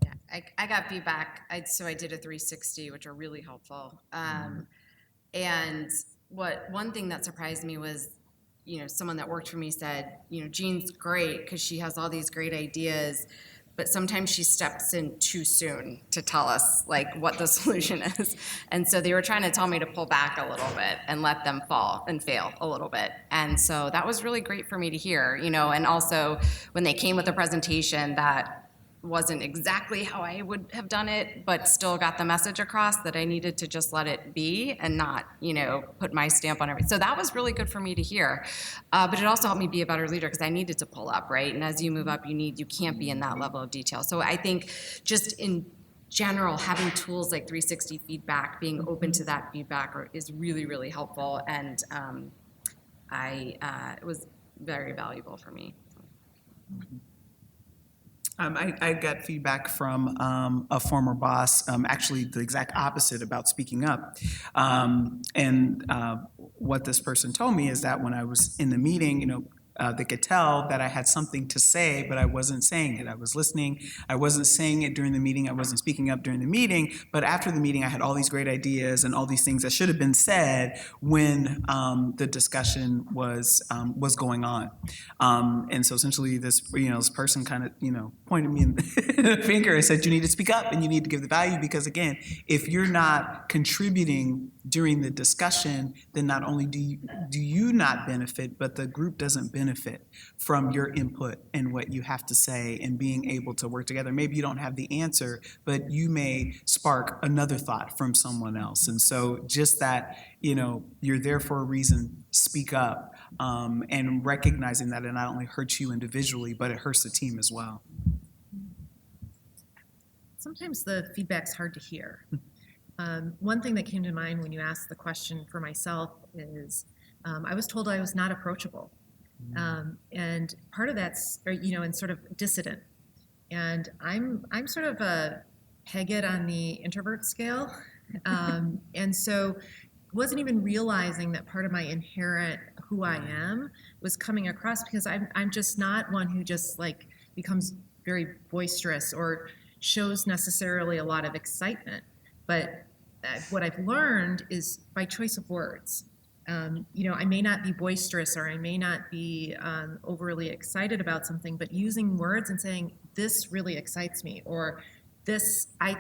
Yeah, I got feedback. So I did a 360, which are really helpful. And one thing that surprised me was, someone that worked for me said, Jeanne's great because she has all these great ideas, but sometimes she steps in too soon to tell us what the solution is. And so they were trying to tell me to pull back a little bit and let them fall and fail a little bit. And so that was really great for me to hear, and also when they came with a presentation that wasn't exactly how I would have done it, but still got the message across that I needed to just let it be and not, put my stamp on everything. So that was really good for me to hear. But it also helped me be a better leader because I needed to pull up, right? And as you move up, you can't be in that level of detail. So I think just in general, having tools like 360 feedback, being open to that feedback is really, really helpful. And it was very valuable for me. I got feedback from a former boss, actually the exact opposite about speaking up. And what this person told me is that when I was in the meeting, they could tell that I had something to say, but I wasn't saying it. I was listening. I wasn't saying it during the meeting. I wasn't speaking up during the meeting. But after the meeting, I had all these great ideas and all these things that should have been said when the discussion was going on. And so essentially, this person kind of pointed me in the finger and said, "You need to speak up and you need to give the value, because again, if you're not contributing during the discussion, then not only do you not benefit, but the group doesn't benefit from your input and what you have to say and being able to work together. Maybe you don't have the answer, but you may spark another thought from someone else. And so just that, you're there for a reason, speak up, and recognizing that it not only hurts you individually, but it hurts the team as well." Sometimes the feedback's hard to hear. One thing that came to mind when you asked the question for myself is I was told I was not approachable. And part of that's, and sort of dissident. And I'm sort of a peg it on the introvert scale. And so wasn't even realizing that part of my inherent who I am was coming across, because I'm just not one who just becomes very boisterous or shows necessarily a lot of excitement. But what I've learned is by choice of words. I may not be boisterous or I may not be overly excited about something, but using words and saying, this really excites me, or this, I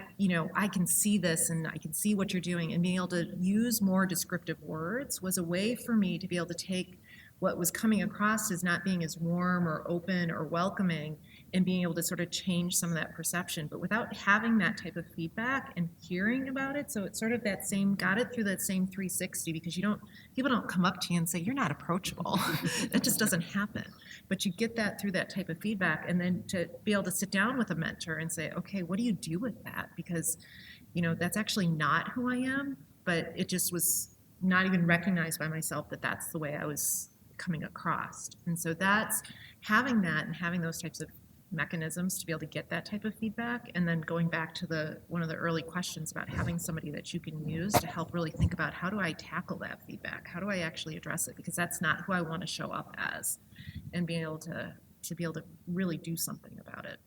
can see this and I can see what you're doing, and being able to use more descriptive words was a way for me to be able to take what was coming across as not being as warm or open or welcoming and being able to sort of change some of that perception, but without having that type of feedback and hearing about it. So it's sort of got it through that same 360, because people don't come up to you and say, you're not approachable. That just doesn't happen. But you get that through that type of feedback, and then to be able to sit down with a mentor and say, okay, what do you do with that? Because, that's actually not who I am, but it just was not even recognized by myself that that's the way I was coming across. And so that's having that and having those types of mechanisms to be able to get that type of feedback, and then going back to one of the early questions about having somebody that you can use to help really think about, how do I tackle that feedback? How do I actually address it? Because that's not who I want to show up as, and being able to be able to really do something about it.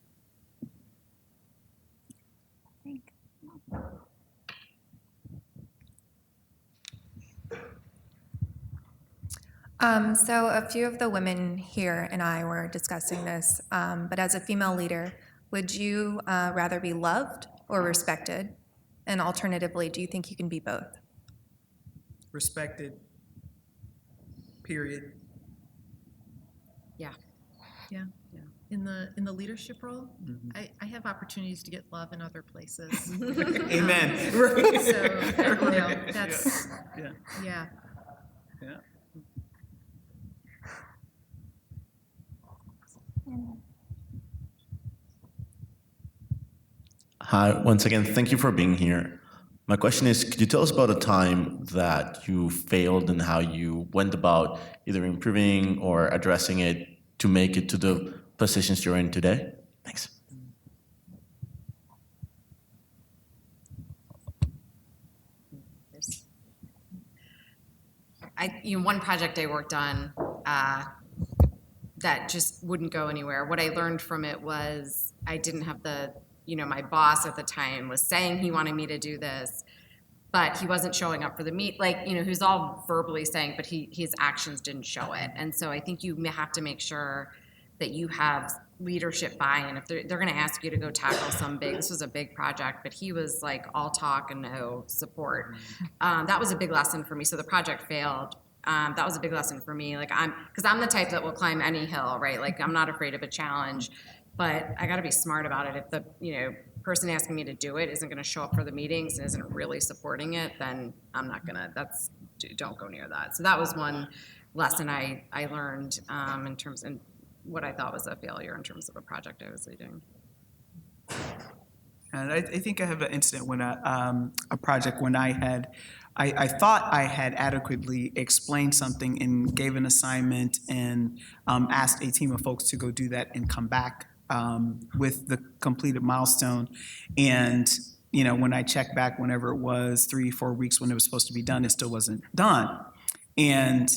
So a few of the women here and I were discussing this, but as a female leader, would you rather be loved or respected? And alternatively, do you think you can be both? Respected, period. Yeah. Yeah. In the leadership role, I have opportunities to get love in other places. Amen. So that's yeah. Hi, once again, thank you for being here. My question is, could you tell us about a time that you failed and how you went about either improving or addressing it to make it to the positions you're in today? Thanks. One project I worked on that just wouldn't go anywhere. What I learned from it was I didn't have my boss at the time was saying he wanted me to do this, but he wasn't showing up for the meet. He was all verbally saying, but his actions didn't show it. And so I think you have to make sure that you have leadership buy-in. If they're going to ask you to go tackle this was a big project, but he was like all talk and no support. That was a big lesson for me. So the project failed. That was a big lesson for me. Because I'm the type that will climb any hill, right? I'm not afraid of a challenge, but I got to be smart about it. If the person asking me to do it isn't going to show up for the meetings and isn't really supporting it, then I'm not going to. Don't go near that. So that was one lesson I learned in terms of what I thought was a failure in terms of a project I was leading. And I think I have an incident when a project when I thought I had adequately explained something and gave an assignment and asked a team of folks to go do that and come back with the completed milestone. And when I checked back, whenever it was 3-4 weeks when it was supposed to be done, it still wasn't done. And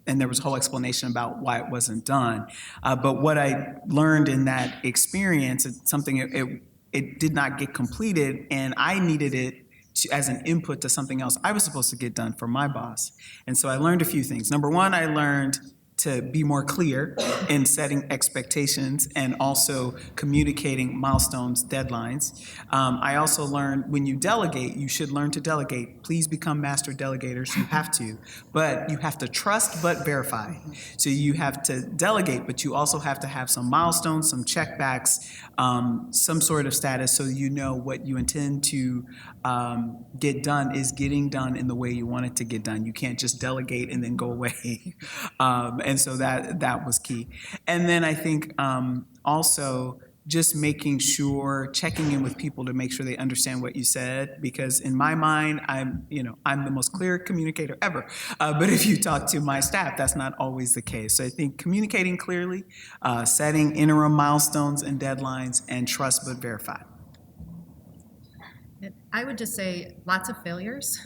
there was a whole explanation about why it wasn't done. But what I learned in that experience, it's something it did not get completed, and I needed it as an input to something else I was supposed to get done for my boss. And so I learned a few things. Number one, I learned to be more clear in setting expectations and also communicating milestones, deadlines. I also learned when you delegate, you should learn to delegate. Please become master delegators, you have to. But you have to trust but verify. So you have to delegate, but you also have to have some milestones, some checkbacks, some sort of status so you know what you intend to get done is getting done in the way you want it to get done. You can't just delegate and then go away. And so that was key. And then I think also just making sure, checking in with people to make sure they understand what you said, because in my mind, I'm the most clear communicator ever. But if you talk to my staff, that's not always the case. So I think communicating clearly, setting interim milestones and deadlines, and trust but verify. I would just say lots of failures,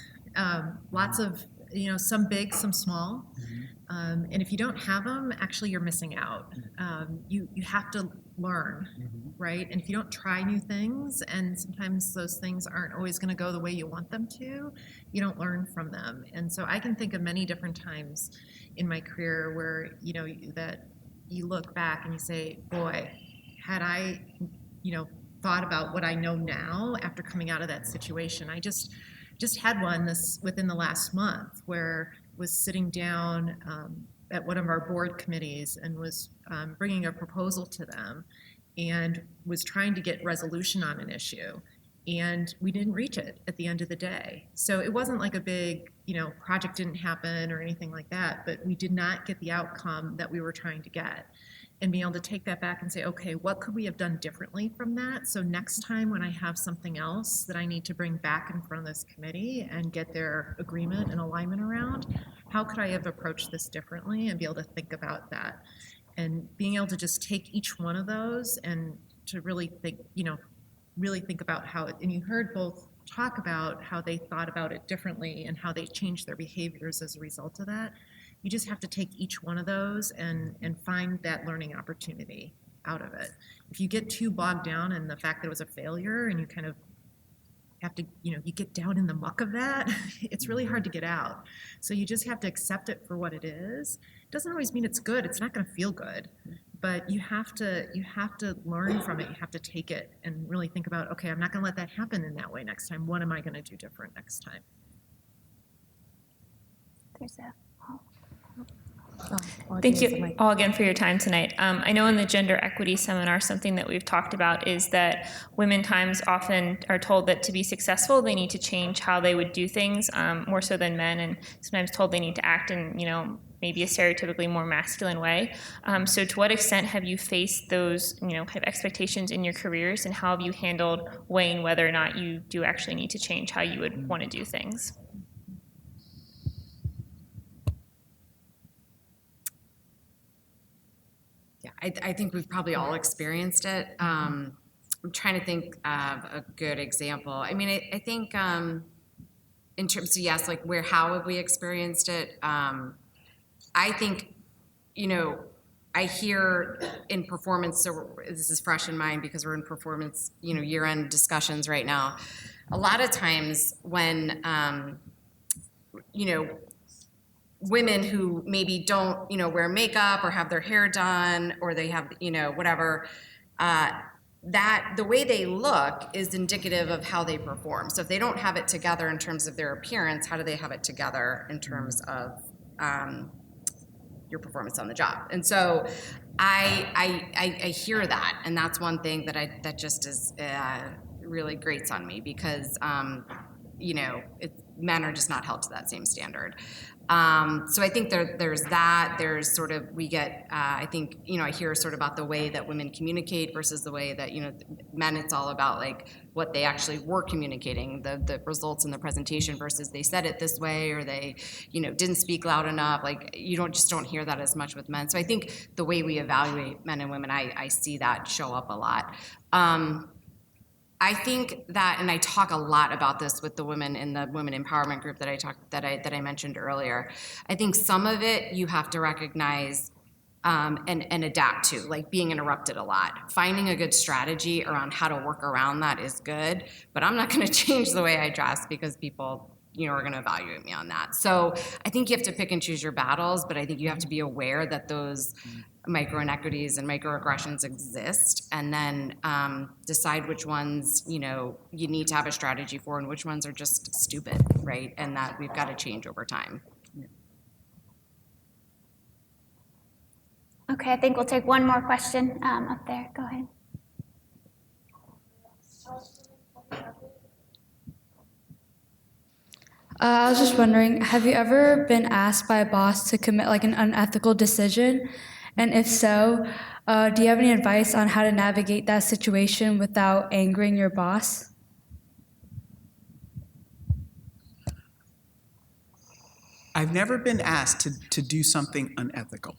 lots of, some big, some small. And if you don't have them, actually you're missing out. You have to learn, right? And if you don't try new things, and sometimes those things aren't always going to go the way you want them to, you don't learn from them. And so I can think of many different times in my career where, that you look back and you say, boy, had I, thought about what I know now after coming out of that situation. I just had one within the last month where I was sitting down at one of our board committees and was bringing a proposal to them and was trying to get resolution on an issue. And we didn't reach it at the end of the day. So it wasn't like a big, project didn't happen or anything like that, but we did not get the outcome that we were trying to get. And being able to take that back and say, okay, what could we have done differently from that? So next time when I have something else that I need to bring back in front of this committee and get their agreement and alignment around, how could I have approached this differently and be able to think about that? And being able to just take each one of those and to really think about how it, and you heard both talk about how they thought about it differently and how they changed their behaviors as a result of that. You just have to take each one of those and find that learning opportunity out of it. If you get too bogged down in the fact that it was a failure and you kind of have to, you get down in the muck of that, it's really hard to get out. So you just have to accept it for what it is. It doesn't always mean it's good. It's not going to feel good, but you have to learn from it. You have to take it and really think about, okay, I'm not going to let that happen in that way next time. What am I going to do different next time? There's a Thank you all again for your time tonight. I know in the gender equity seminar, something that we've talked about is that women times often are told that to be successful, they need to change how they would do things, more so than men, and sometimes told they need to act in, maybe a stereotypically more masculine way. So to what extent have you faced those, kind of expectations in your careers, and how have you handled weighing whether or not you do actually need to change how you would want to do things? I think we've probably all experienced it. I'm trying to think of a good example. I mean, I think in terms of, yes, like how have we experienced it? I think, I hear in performance, so this is fresh in mind because we're in performance, year-end discussions right now. A lot of times when, women who maybe don't, wear makeup or have their hair done, or they have, whatever, that the way they look is indicative of how they perform. So if they don't have it together in terms of their appearance, how do they have it together in terms of your performance on the job? And so I hear that, and that's one thing that just is really grates on me because men are just not held to that same standard. So I think there's that. There's sort of, we get, I think, I hear sort of about the way that women communicate versus the way that, men, it's all about like what they actually were communicating, the results in the presentation versus they said it this way or they, didn't speak loud enough. Like you don't hear that as much with men. So I think the way we evaluate men and women, I see that show up a lot. I think that, and I talk a lot about this with the women in the women empowerment group that I mentioned earlier. I think some of it you have to recognize and adapt to, like being interrupted a lot. Finding a good strategy around how to work around that is good, but I'm not going to change the way I dress because people, are going to evaluate me on that. So I think you have to pick and choose your battles, but I think you have to be aware that those micro inequities and microaggressions exist, and then decide which ones you need to have a strategy for and which ones are just stupid, right? And that we've got to change over time. Okay, I think we'll take one more question up there. Go ahead. I was just wondering, have you ever been asked by a boss to commit like an unethical decision? And if so, do you have any advice on how to navigate that situation without angering your boss? I've never been asked to do something unethical,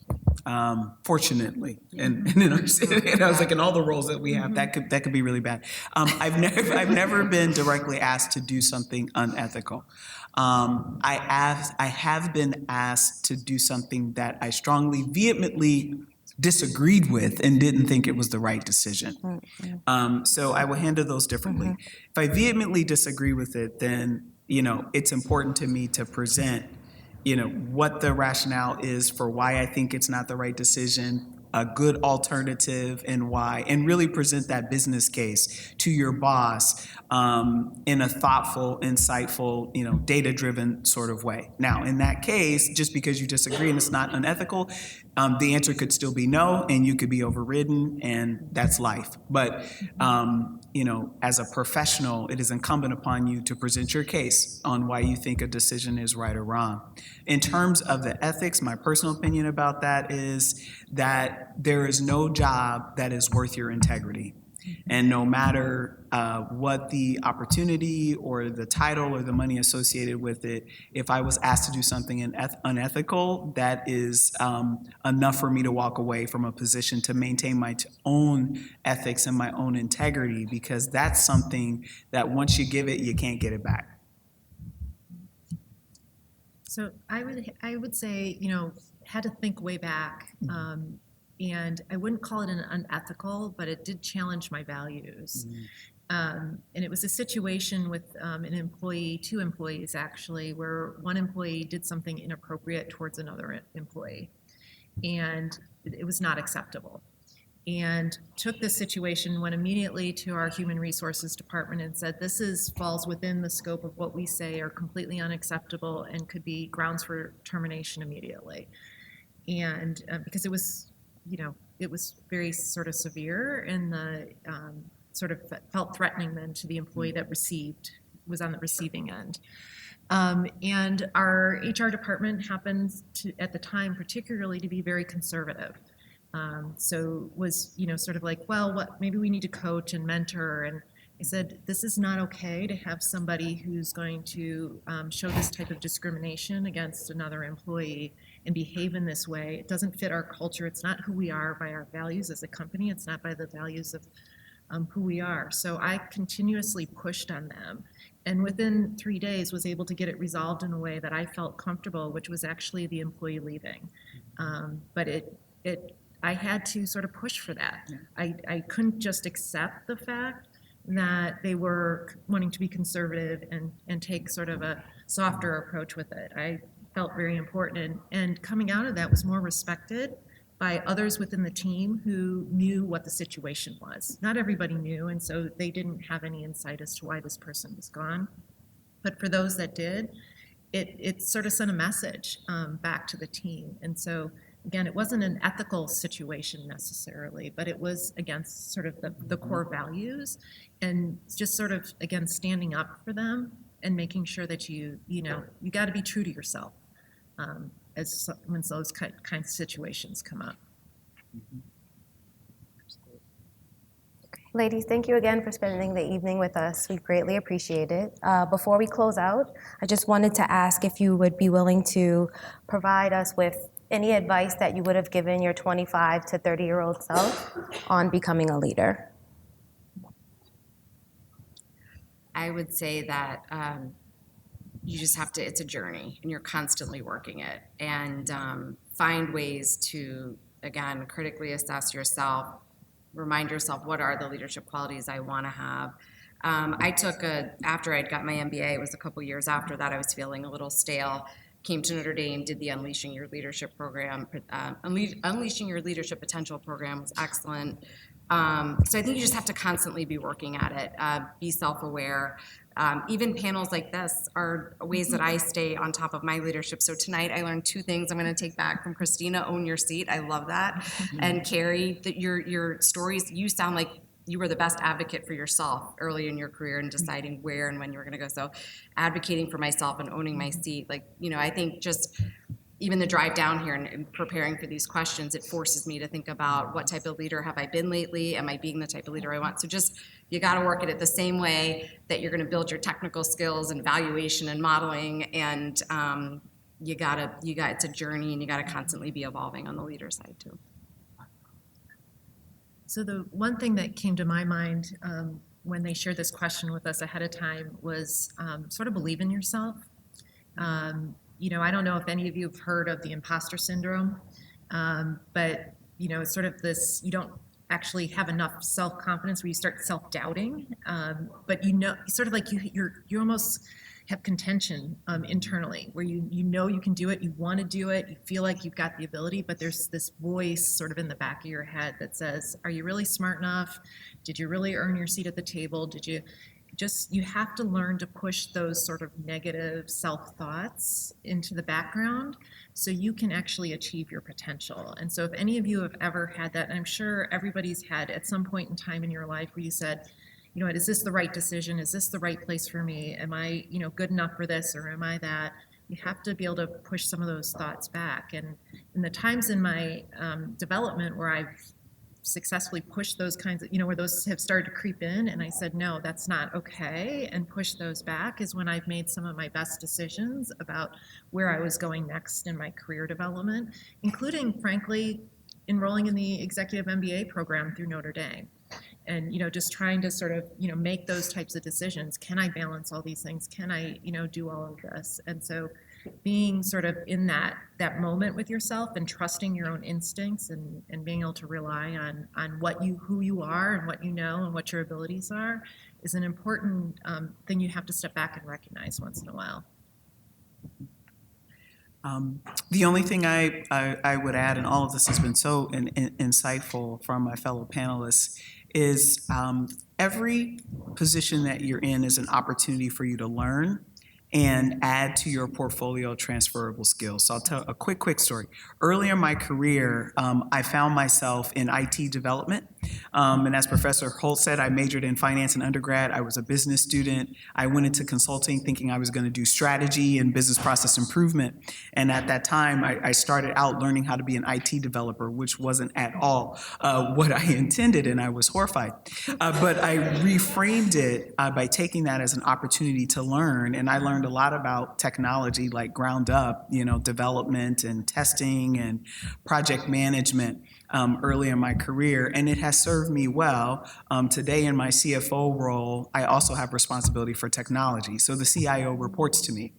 fortunately. And I was like, in all the roles that we have, that could be really bad. I've never been directly asked to do something unethical. I have been asked to do something that I strongly, vehemently disagreed with and didn't think it was the right decision. So I will handle those differently. If I vehemently disagree with it, then, it's important to me to present, what the rationale is for why I think it's not the right decision, a good alternative and why, and really present that business case to your boss in a thoughtful, insightful, data-driven sort of way. Now, in that case, just because you disagree and it's not unethical, the answer could still be no, and you could be overridden, and that's life. But, as a professional, it is incumbent upon you to present your case on why you think a decision is right or wrong. In terms of the ethics, my personal opinion about that is that there is no job that is worth your integrity. And no matter what the opportunity or the title or the money associated with it, if I was asked to do something unethical, that is enough for me to walk away from a position to maintain my own ethics and my own integrity, because that's something that once you give it, you can't get it back. So I would say, had to think way back. And I wouldn't call it an unethical, but it did challenge my values. And it was a situation with two employees actually, where one employee did something inappropriate towards another employee. And it was not acceptable. And took this situation, went immediately to our human resources department and said, this falls within the scope of what we say are completely unacceptable and could be grounds for termination immediately. And because it was very sort of severe, and the sort of felt threatening then to the employee that was on the receiving end. And our HR department happens to, at the time, particularly to be very conservative. So was, sort of like, well, maybe we need to coach and mentor. And I said, this is not okay to have somebody who's going to show this type of discrimination against another employee and behave in this way. It doesn't fit our culture. It's not who we are by our values as a company. It's not by the values of who we are. So I continuously pushed on them, and within 3 days was able to get it resolved in a way that I felt comfortable, which was actually the employee leaving. But I had to sort of push for that. I couldn't just accept the fact that they were wanting to be conservative and take sort of a softer approach with it. I felt very important, and coming out of that was more respected by others within the team who knew what the situation was. Not everybody knew, and so they didn't have any insight as to why this person was gone. But for those that did, it sort of sent a message back to the team. And so again, it wasn't an ethical situation necessarily, but it was against sort of the core values, and just sort of, again, standing up for them and making sure that you got to be true to yourself when those kinds of situations come up. Ladies, thank you again for spending the evening with us. We greatly appreciate it. Before we close out, I just wanted to ask if you would be willing to provide us with any advice that you would have given your 25 to 30-year-old self on becoming a leader. I would say that you just have to, it's a journey, and you're constantly working it, and find ways to, again, critically assess yourself, remind yourself, what are the leadership qualities I want to have. I took after I'd got my MBA, it was a couple years after that, I was feeling a little stale, came to Notre Dame, did the Unleashing Your Leadership program. Unleashing Your Leadership Potential program was excellent. So I think you just have to constantly be working at it, be self-aware. Even panels like this are ways that I stay on top of my leadership. So tonight I learned 2 things I'm going to take back from Christina. Own your seat. I love that. And Kari, that your stories, you sound like you were the best advocate for yourself early in your career and deciding where and when you were going to go. So advocating for myself and owning my seat, I think just even the drive down here and preparing for these questions, it forces me to think about what type of leader have I been lately? Am I being the type of leader I want? So just, you got to work at it the same way that you're going to build your technical skills and evaluation and modeling. And it's a journey, and you got to constantly be evolving on the leader side too. So the one thing that came to my mind when they shared this question with us ahead of time was sort of believe in yourself. I don't know if any of you have heard of the imposter syndrome, but it's sort of this, you don't actually have enough self-confidence where you start self-doubting, but sort of like you almost have contention internally where you know you can do it, you want to do it, you feel like you've got the ability, but there's this voice sort of in the back of your head that says, are you really smart enough? Did you really earn your seat at the table? You have to learn to push those sort of negative self-thoughts into the background so you can actually achieve your potential. And so if any of you have ever had that, and I'm sure everybody's had at some point in time in your life where you said, is this the right decision? Is this the right place for me? Am I, good enough for this, or am I that? You have to be able to push some of those thoughts back. And in the times in my development where I've successfully pushed those kinds of, where those have started to creep in, and I said, no, that's not okay, and push those back, is when I've made some of my best decisions about where I was going next in my career development, including, frankly, enrolling in the executive MBA program through Notre Dame. And, just trying to sort of, make those types of decisions. Can I balance all these things? Can I, do all of this? And so being sort of in that moment with yourself and trusting your own instincts and being able to rely on who you are and what you know and what your abilities are is an important thing you have to step back and recognize once in a while. The only thing I would add, and all of this has been so insightful from my fellow panelists, is every position that you're in is an opportunity for you to learn and add to your portfolio of transferable skills. So I'll tell a quick story. Earlier in my career, I found myself in IT development. And as Professor Holt said, I majored in finance in undergrad. I was a business student. I went into consulting thinking I was going to do strategy and business process improvement. And at that time, I started out learning how to be an IT developer, which wasn't at all what I intended, and I was horrified. But I reframed it by taking that as an opportunity to learn. And I learned a lot about technology, like ground up, development and testing and project management early in my career, and it has served me well. Today in my CFO role, I also have responsibility for technology, so the CIO reports to me.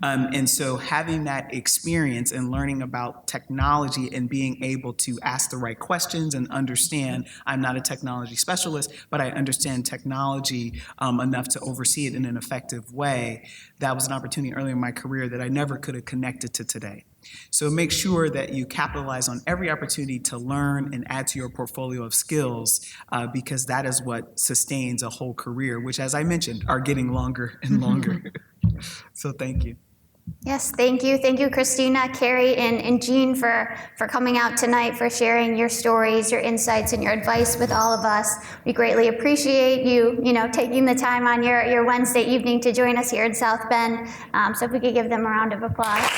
And so having that experience and learning about technology and being able to ask the right questions and understand, I'm not a technology specialist, but I understand technology enough to oversee it in an effective way. That was an opportunity early in my career that I never could have connected to today. So make sure that you capitalize on every opportunity to learn and add to your portfolio of skills, because that is what sustains a whole career, which, as I mentioned, are getting longer and longer. So thank you. Yes, thank you. Thank you, Christina, Kari, and Jeanne for coming out tonight, for sharing your stories, your insights, and your advice with all of us. We greatly appreciate you, taking the time on your Wednesday evening to join us here in South Bend. So if we could give them a round of applause.